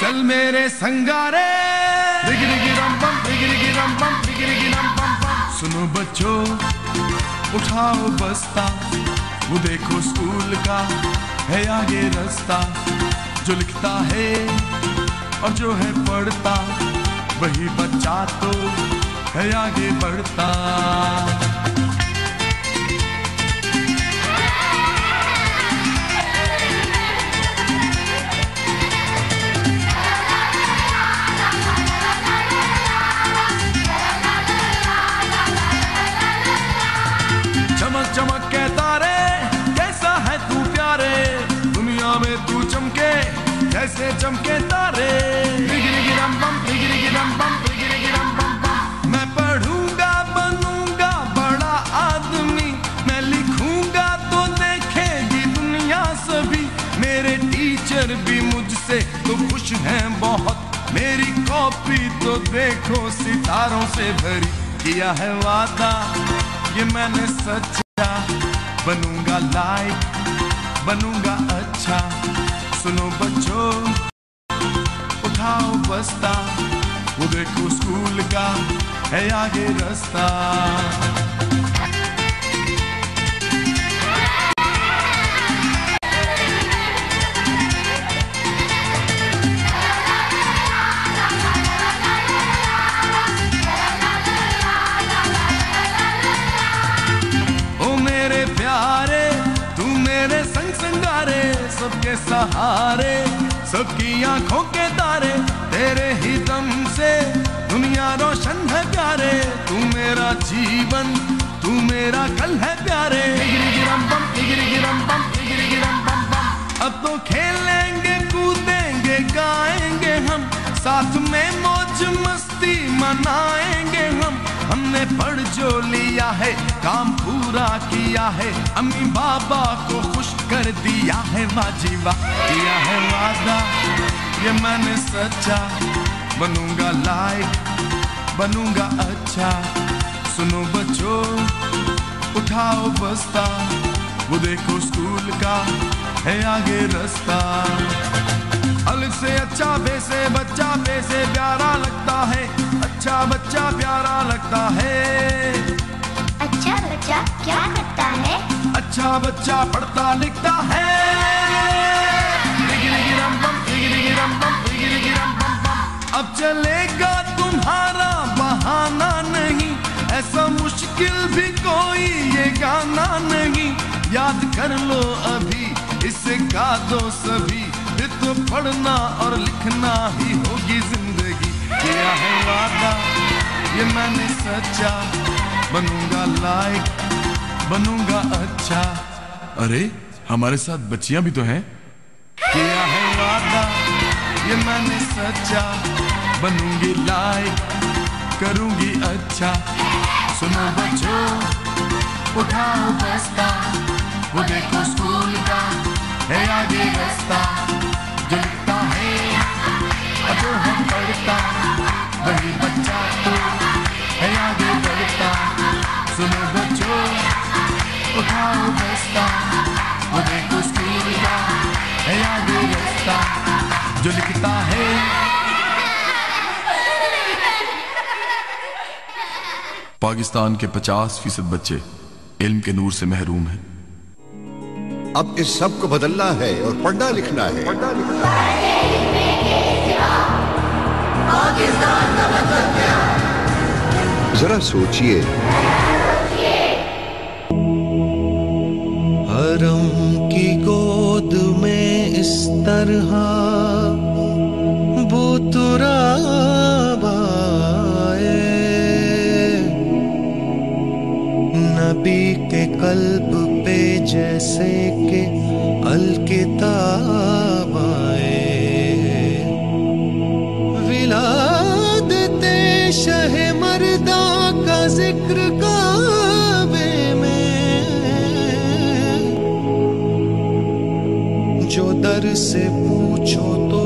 [SPEAKER 9] चल मेरे संगारे, रिगिरिगी रम पम, रिगिरिगी रम पम, रिगिरिगी रम पम पम। सुनो बच्चों, उठाओ बस्ता, वो देखो स्कूल का है आगे रास्ता। जो लिखता है और जो है पढ़ता, वही बच्चा तो है आगे बढ़ता। चमक चमक के तारे, कैसा है तू प्यारे, दुनिया में तू चमके जैसे चमके तारे। रिगिरिगी रम बम, रिगिरिगी रम बम, रिगिरिगी रम बम बम। मैं पढ़ूंगा बनूंगा बड़ा आदमी, मैं लिखूंगा तो देखेगी दुनिया सभी। मेरे टीचर भी मुझसे तो खुश हैं बहुत, मेरी कॉपी तो देखो सितारों से भरी। किया है वादा ये मैंने सच्चा, बनूंगा लाइक, बनूंगा अच्छा। सुनो बच्चों, उठाओ बस्ता, वो देखो स्कूल का है आगे रास्ता।
[SPEAKER 10] के सहारे, सबकी आंखों के तारे, तेरे ही दम से दुनिया रोशन है प्यारे। तू मेरा जीवन, तू मेरा कल है प्यारे। अब तो खेलेंगे कूदेंगे गाएंगे हम, साथ में मौज मस्ती मनाएंगे हम। हमने पढ़ जो लिया है, काम पूरा किया है, अम्मी बाबा को खुश कर दिया है। बाजी वाह, किया है वादा ये मैंने सच्चा, बनूंगा लाइक, बनूंगा अच्छा। सुनो बच्चों, उठाओ बस्ता, वो देखो स्कूल का है आगे रास्ता। अलग से अच्छा, बे से बच्चा, बे से प्यारा लगता है, अच्छा बच्चा प्यारा लगता है।
[SPEAKER 11] अच्छा बच्चा क्या करता है?
[SPEAKER 10] अच्छा बच्चा पढ़ता लिखता है। अब चलेगा तुम्हारा बहाना नहीं, ऐसा मुश्किल भी कोई ये गाना नहीं। याद कर लो अभी, इसे गा दो सभी, फिर तो पढ़ना और लिखना ही होगी जिंदगी। किया है वादा ये मैंने सच्चा, बनूंगा लाइक, बनूंगा अच्छा। अरे हमारे साथ बच्चियां भी तो हैं। किया है वादा ये मैंने सच्चा, बनूंगी लाइक, करूंगी अच्छा। सुनो बच्चों, उठाओ बस्ता, वो देखो स्कूल का है आगे रास्ता। जो लिखता है और जो हम पढ़ता, वही बच्चा तो है आगे बढ़ता। सुनो बच्चों, उठाओ बस्ता, वो देखो स्कूल का है आगे रास्ता। जो लिखता है। पाकिस्तान के 50% बच्चे इल्म के नूर से महरूम हैं।
[SPEAKER 12] अब इस सब को बदलना है और पढ़ना लिखना है।
[SPEAKER 9] पाकिस्तान का मतलब क्या?
[SPEAKER 12] जरा सोचिए।
[SPEAKER 9] हरम की गोद में इस तरह बुतुराब आए, नबी के कल्ब पे जैसे के अल-किताब आए। विलादते शहे मर्दा का जिक्र काबे में, जो दर से पूछो तो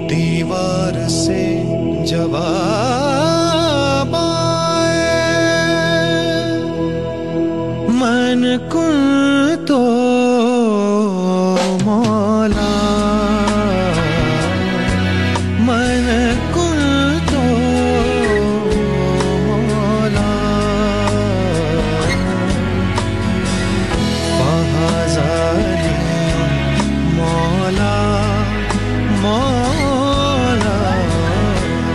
[SPEAKER 9] दीवार से जवाब आए। मन कुन तो मौला, मन कुन तो मौला, बहाज़ारी मौला मौला,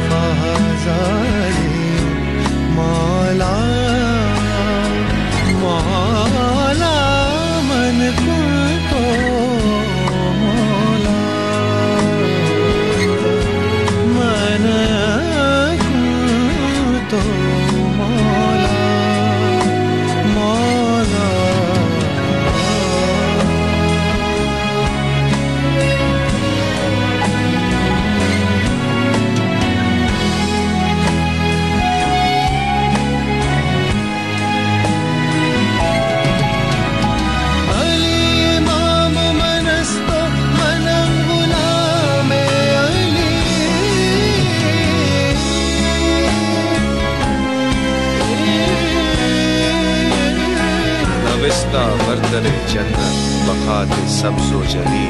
[SPEAKER 9] बहाज़ारी मौला मौला, मन कुन तो मौला, मन कुन तो मौला मौला।
[SPEAKER 13] बरदरे जन्नत बखाते सब्ज़ो जली,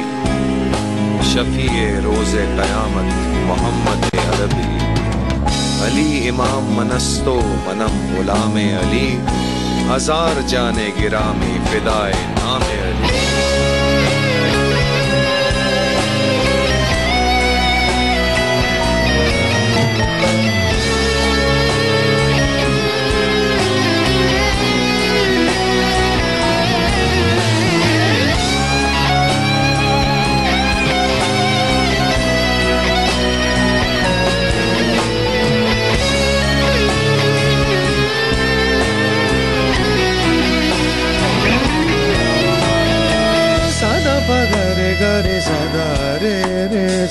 [SPEAKER 13] शफीए रोज़े क़यामत मोहम्मद अरबी। अली इमाम मनस्तो मनम गुलामे अली, हजार जाने गिरामी फिदाए नामे अली।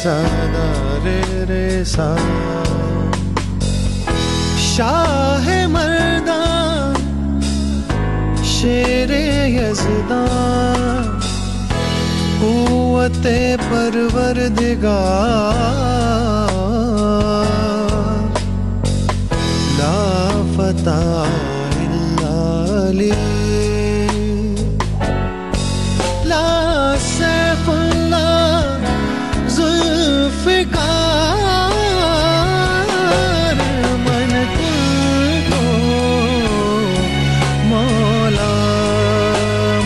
[SPEAKER 7] सा दा रे रे सा। शाह मर्दा शेरे यज़दां कुव्वते परवरदिगार ला फता इल्ला ली ला सैफुल्लाह ज़ुल्फ़िकार मन तुझको मौला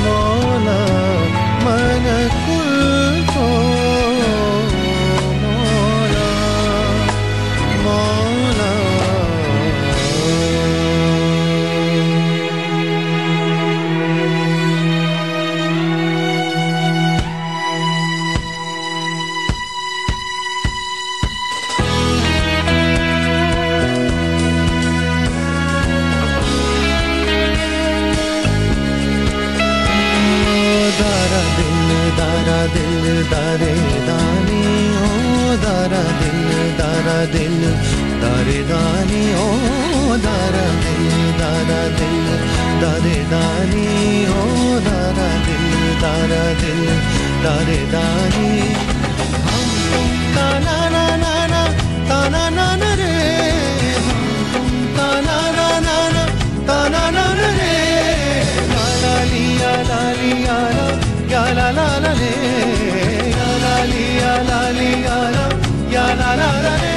[SPEAKER 7] मौला मन तुझको मौला मौला। दारा दिल दारे दानी ओ दारा दिल दारे दानी ओ दारा दिल दारे दानी ओ दारा दिल दारे दानी। हम तुम का ना ना ना ना ताना ना ना रे हम तुम का ना ना ना ना ताना ना ना रे ला लिया ला लिया या ला ला ला ले या ला लिया ला लिया या ला ला ला ले।